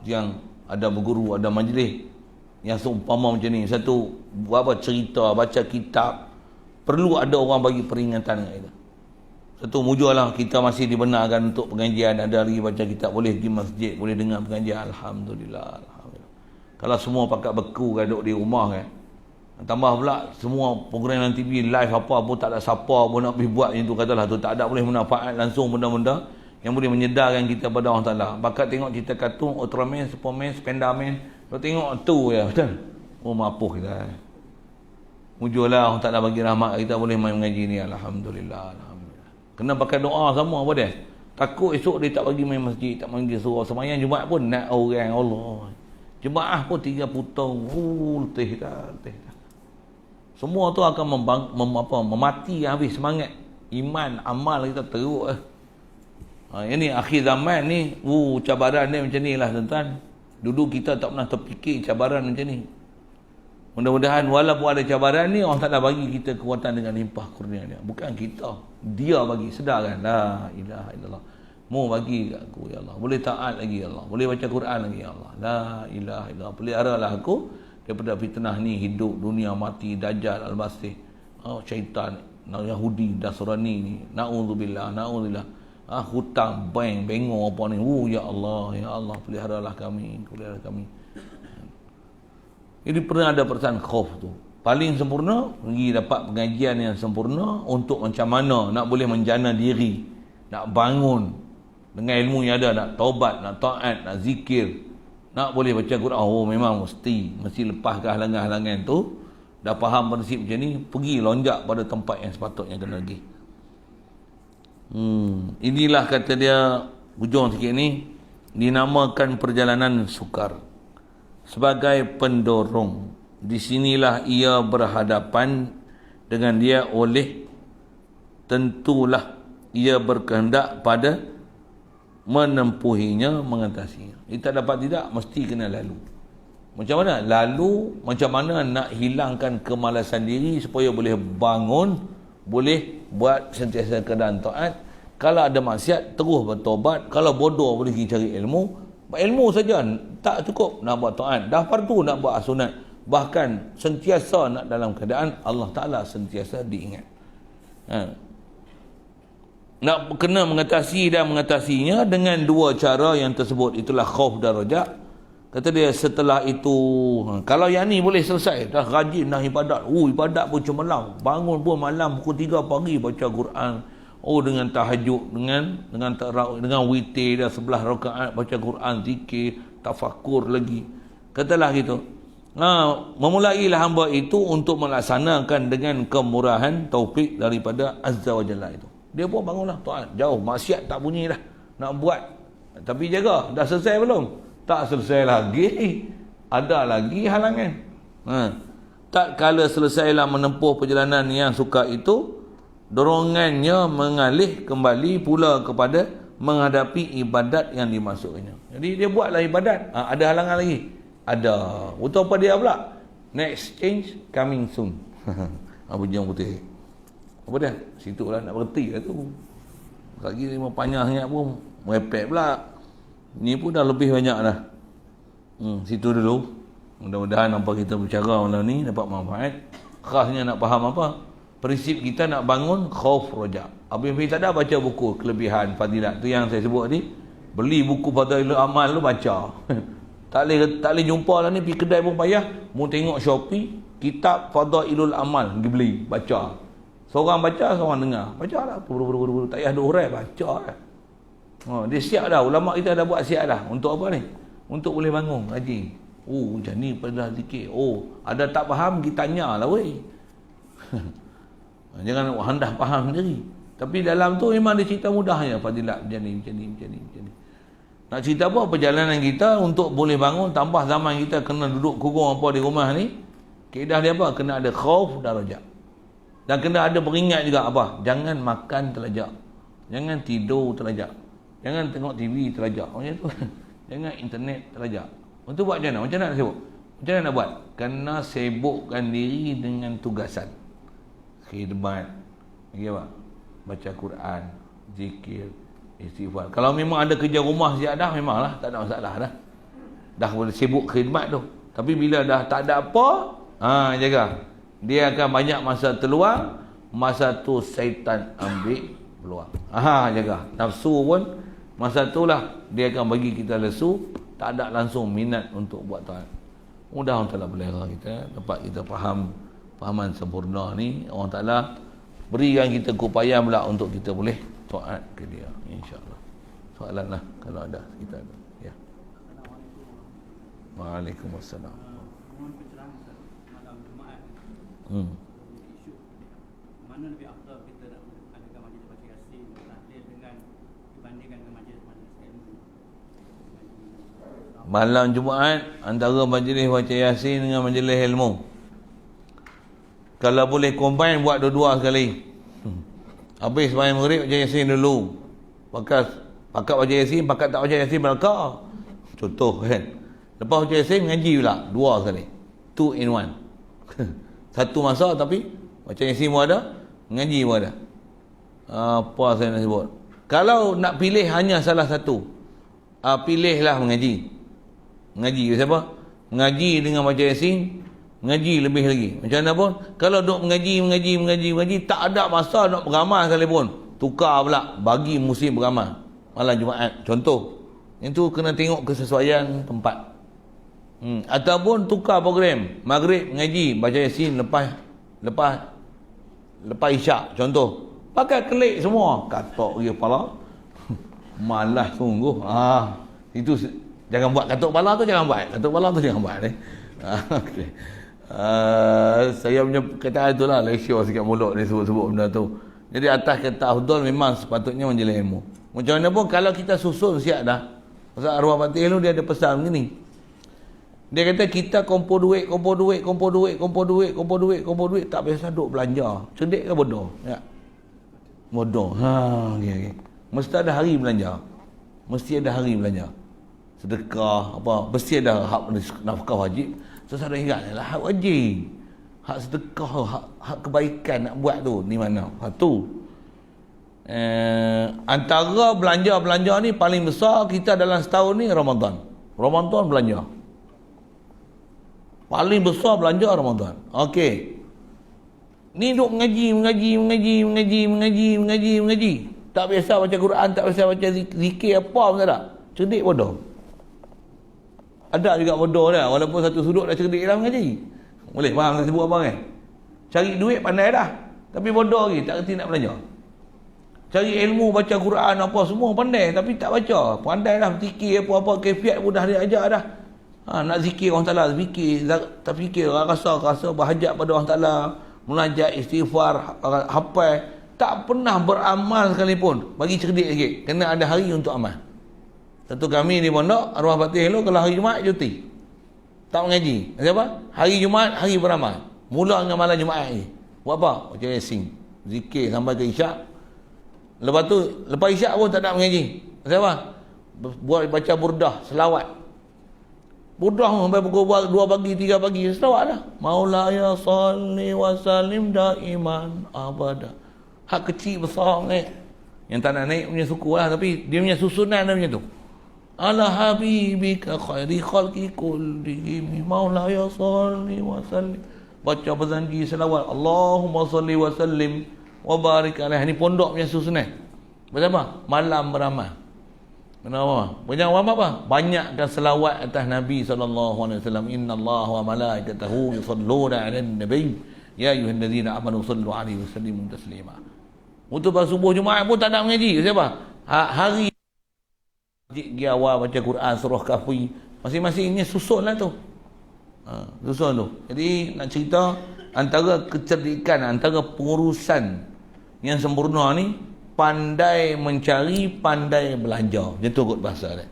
Yang ada berguru, ada majlis yang seumpama macam ni. Satu buat apa cerita, baca kitab, perlu ada orang bagi peringatan dengan kita. Satu mujurlah kita masih dibenarkan untuk pengajian, ada lagi baca kitab, boleh pergi masjid, boleh dengar pengajian. Alhamdulillah. Kalau semua pakat beku duduk di rumah kan, tambah pula semua program TV live apa pun tak ada siapa pun nak pergi buat macam tu, katalah tu tak ada boleh manfaat langsung benda-benda yang boleh menyedarkan kita pada Allah Ta'ala. Bakat tengok cerita kartun Ultraman, Superman, Spenderman, kalau tengok tu ya, betul? Mapuh kita. Mujurlah Allah Ta'ala bagi rahmat kita boleh main mengaji ni. Alhamdulillah. Kena pakai doa sama apa dia? Takut esok dia tak bagi main masjid, tak bagi surau semayang Jumaat pun nak orang Allah. Jemaah pun 3 putong. Letih dah. Semua tu akan memati habis semangat. Iman, amal kita teruk. Ini akhir zaman ni, cabaran dia macam ni lah tuan-tuan. Dulu kita tak pernah terfikir cabaran macam ni. Mudah-mudahan walaupun ada cabaran ni, Allah Ta'ala bagi kita kekuatan dengan limpah kurnia dia. Bukan kita. Dia bagi. Sedar kan? La ilaha illallah. Mu bagi kat aku ya Allah. Boleh taat lagi ya Allah. Boleh baca Quran lagi ya Allah. La ilaha illallah. Peliharalah aku daripada fitnah ni, hidup, dunia, mati, Dajjal, Al-Masih, syaitan, Yahudi, Nasrani ni. Na'udzubillah. Hutang, bank, bengong apa ni. Ya Allah, peliharalah kami. Jadi pernah ada perasaan khauf tu. Paling sempurna, pergi dapat pengajian yang sempurna untuk macam mana nak boleh menjana diri, nak bangun dengan ilmu yang ada, nak taubat, nak taat, nak zikir, nak boleh baca Quran. Memang mesti lepas ke halangan-halangan tu. Dah faham prinsip macam ni, pergi lonjak pada tempat yang sepatutnya kena pergi. Inilah kata dia, hujung sikit ni, dinamakan perjalanan sukar sebagai pendorong. Di sinilah ia berhadapan dengan dia oleh tentulah ia berkehendak pada menempuhinya, mengatasinya. Ia tak dapat tidak, mesti kena lalu. Macam mana? Lalu macam mana nak hilangkan kemalasan diri supaya boleh bangun, boleh buat sentiasa keadaan taat. Kalau ada maksiat, terus bertobat. Kalau bodoh, boleh pergi cari ilmu. Ilmu saja tak cukup nak buat taat. Dah fardu nak buat sunat. Bahkan sentiasa nak dalam keadaan Allah Ta'ala sentiasa diingat. Nak kena mengatasi dan mengatasinya dengan dua cara yang tersebut. Itulah khauf dan raja. Kata dia setelah itu, kalau yang ni boleh selesai, dah rajin dah ibadat. Ibadat pun cemerlang. Bangun pun malam pukul 3 pagi baca Quran. Oh, dengan tahajud, dengan tarawih, dengan witir dah 11 rakaat, baca Quran, zikir, tafakur lagi. Katalah gitu. Memulailah hamba itu untuk melaksanakan dengan kemurahan taufik daripada Azza wa Jalla itu. Dia pun bangunlah taat. Jauh maksiat tak bunyi dah. Nak buat. Tapi jaga, dah selesai belum? Tak selesai lagi. Ada lagi halangan. Tak kala selesailah menempuh perjalanan yang suka itu, dorongannya mengalih kembali pula kepada menghadapi ibadat yang dimasukkannya. Jadi dia buatlah ibadat. Ada halangan lagi? Ada. Betul apa dia pula? Next change coming soon. Bunyi yang putih. Apa dia? Situ lah nak berhenti lah tu. Lagi lima panjang sangat pun merepek pula. Ni pun dah lebih banyak dah. Situ dulu. Mudah-mudahan apa kita bercakap malam ni dapat manfaat. Khasnya nak faham apa? Prinsip kita nak bangun khauf roja. Habis tak ada baca buku kelebihan fadilat tu yang saya sebut tadi. Beli buku Fadailul Amal tu baca. tak boleh jumpa lah ni, pergi kedai pun payah. Mau tengok Shopee, kitab Fadailul Amal pergi beli, baca. Seorang baca, seorang dengar. Baca lah. Tak payah duk hurai, baca lah. Dia siap dah. Ulama kita dah buat siap dah. Untuk apa ni? Untuk boleh bangun ngaji. Macam ni pada zikir. Ada tak faham, kita tanya lah weh. Jangan hendak faham sendiri. Tapi dalam tu memang dia cerita mudahnya. Fadilat macam ni. Nak cerita apa? Perjalanan kita untuk boleh bangun. Tambah zaman kita kena duduk kurung apa di rumah ni. Kaedah dia apa? Kena ada khauf dan raja. Dan kena ada peringat juga apa? Jangan makan terlajak. Jangan tidur terlajak. Jangan tengok TV terlajak. Macam tu. Jangan internet terlajak. Untuk buat macam mana? Macam mana nak sibuk? Macam mana nak buat? Kena sibukkan diri dengan tugasan. Khidmat, baca Quran, zikir, istighfar. Kalau memang ada kerja rumah siap dah, memanglah tak ada masalah dah. Dah boleh sibuk khidmat tu. Tapi bila dah tak ada apa, jaga. Dia akan banyak masa terluang, masa tu syaitan ambil peluang. Jaga. Nafsu pun masa itulah dia akan bagi kita lesu, tak ada langsung minat untuk buat taat. Mudah Allah Ta'ala pelihara kita, dapat kita faham fahaman sempurna ni. Allah Ta'ala berikan kita keupayaan pula untuk kita boleh taat ke dia, insyaAllah. Soalan lah kalau ada kita ada. Ya. Waalaikumsalam. Mana lebih afdal kita nak adakan majlis baca Yasin tahlil dengan dibandingkan dengan majlis-majlis ilmu? Malam Jumaat antara majlis baca Yasin dengan majlis ilmu. Kalau boleh combine, buat dua-dua sekali. Habis sembahyang maghrib baca Yasin dulu. Pakat baca Yasin, pakat tak baca Yasin belakang. Contoh kan. Lepas baca Yasin mengaji pula dua sekali. 2 in 1. Satu masa tapi baca Yasin pun ada, mengaji pun ada. Apa saya nak sebut? Kalau nak pilih hanya salah satu, pilihlah mengaji. Mengaji siapa? Mengaji dengan baca Yasin. Mengaji lebih lagi. Macam mana pun, kalau duk mengaji, tak ada masa nak beramal sekalipun. Tukar pula, bagi musim beramal. Malam Jumaat, contoh. Itu kena tengok kesesuaian tempat. Ataupun tukar program. Maghrib mengaji, baca Yasin lepas isyak, contoh. Pakai kelik semua. Katok dia kepala. Malas sungguh. Itu jangan buat katok kepala tu, jangan buat. Katok kepala tu jangan buat. Okay. Saya punya kataan tu lah, leksio sikit mulut ni sebut-sebut benda tu. Jadi atas kata afdal memang sepatutnya majlis ilmu. Macam mana pun kalau kita susun siap dah. Pasal arwah batin tu dia ada pesan begini. Dia kata kita kumpul duit, tak biasa duk belanja. Cerdik ke bodoh? Ya. Bodoh. Okay. Mesti ada hari belanja. Sedekah apa, mesti ada hak nafkah wajib. Terus ada ingat lah hak wajib, hak sedekah, hak kebaikan nak buat tu ni mana? Satu. Antara belanja ni paling besar kita dalam setahun ni Ramadan belanja. Paling besar belanja Ramadan. Okey. Ni duk mengaji. Tak biasa baca Quran, tak biasa baca zikir apa pun tak ada. Cerdik bodoh. Ada juga bodoh dah, walaupun satu sudut dah cerdik dah mengaji. Boleh faham saya sebut apa kan? Cari duit pandai dah, tapi bodoh lagi, tak reti nak belanja. Cari ilmu, baca Quran apa semua pandai, tapi tak baca. Pandai dah zikir apa-apa, kefiat pun dah dia ajar dah. Nak zikir orang Ta'ala, zikir, tak fikir, rasa berhajat pada orang Ta'ala, munajat, istighfar, hafal, tak pernah beramal sekalipun. Bagi cerdik sikit, kena ada hari untuk amal. Tentu kami di pondok, arwah Fatih Hello, kalau hari Jumaat cuti. Tak mengaji. Siapa? Hari Jumaat, hari beramal. Mula dengan malam Jumaat ni. Buat apa? Baca Yasin, zikir sampai ke Isyak. Lepas tu, lepas Isyak pun tak nak mengaji. Siapa? Buat baca burdah, selawat. Burdah sampai pukul 2 pagi, 3 pagi, selawat lah. Maulaya salli wa sallim daiman abada. Hak kecil besar naik. Yang tak nak naik punya suku lah, tapi dia punya susunan dia macam tu. Ala habibika khairi khalqi kullihim maulaya salli wa sallim. Baca berjanji selawat. Allahumma salli wa sallim wa barik alaih. Ni pondok punya susunan. Macam apa? Malam beramal. Kenapa? Banyak apa? Banyakkan selawat atas Nabi SAW. Inna Allah wa malaikatahu yusalluna ala nabi. Ya ayyuhallazina amanu sallu alaihi wa sallimu taslima. Untuk subuh Jumaat pun tak nak mengaji. Siapa? Hari pergi awal baca Quran surah Kahfi. Masing-masing ini susun lah tu. Susun tu. Jadi nak cerita antara kecerdikan, antara pengurusan yang sempurna ni, pandai mencari, pandai belanja. Macam tu kot bahasa dia.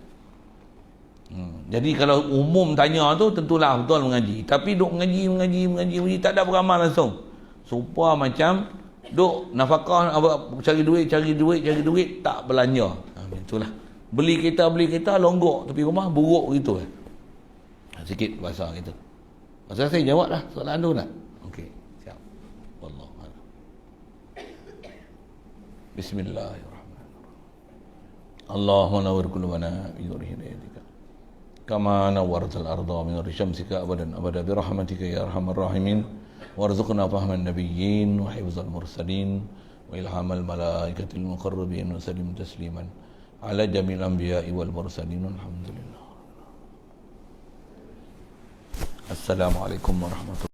Jadi kalau umum tanya tu, tentulah betul mengaji. Tapi duk mengaji, tak ada beramal langsung. Supaya macam duk nafkah, cari duit, tak belanja. Itulah. Beli kereta longgok tepi rumah, buruk gitu. Sikit bahasa gitu. Masa saya jawab lah soalan tu nak. Okey, siap. Wallahu a'lam. Bismillahirrahmanirrahim. Allahumma nawwir qulubana bi nuri hidayatika. Kama nawwartal arda min nuri syamsika abadan abada bi rahmatika ya arhamar rahimin. Warzuqna fahman nabiyyin wa hifzal mursalin wa ilhamal malaikatil muqarrabin wa sallim tasliman ala jamil anbiya'i wal mursalin. Alhamdulillah. Assalamualaikum warahmatullahi wabarakatuh.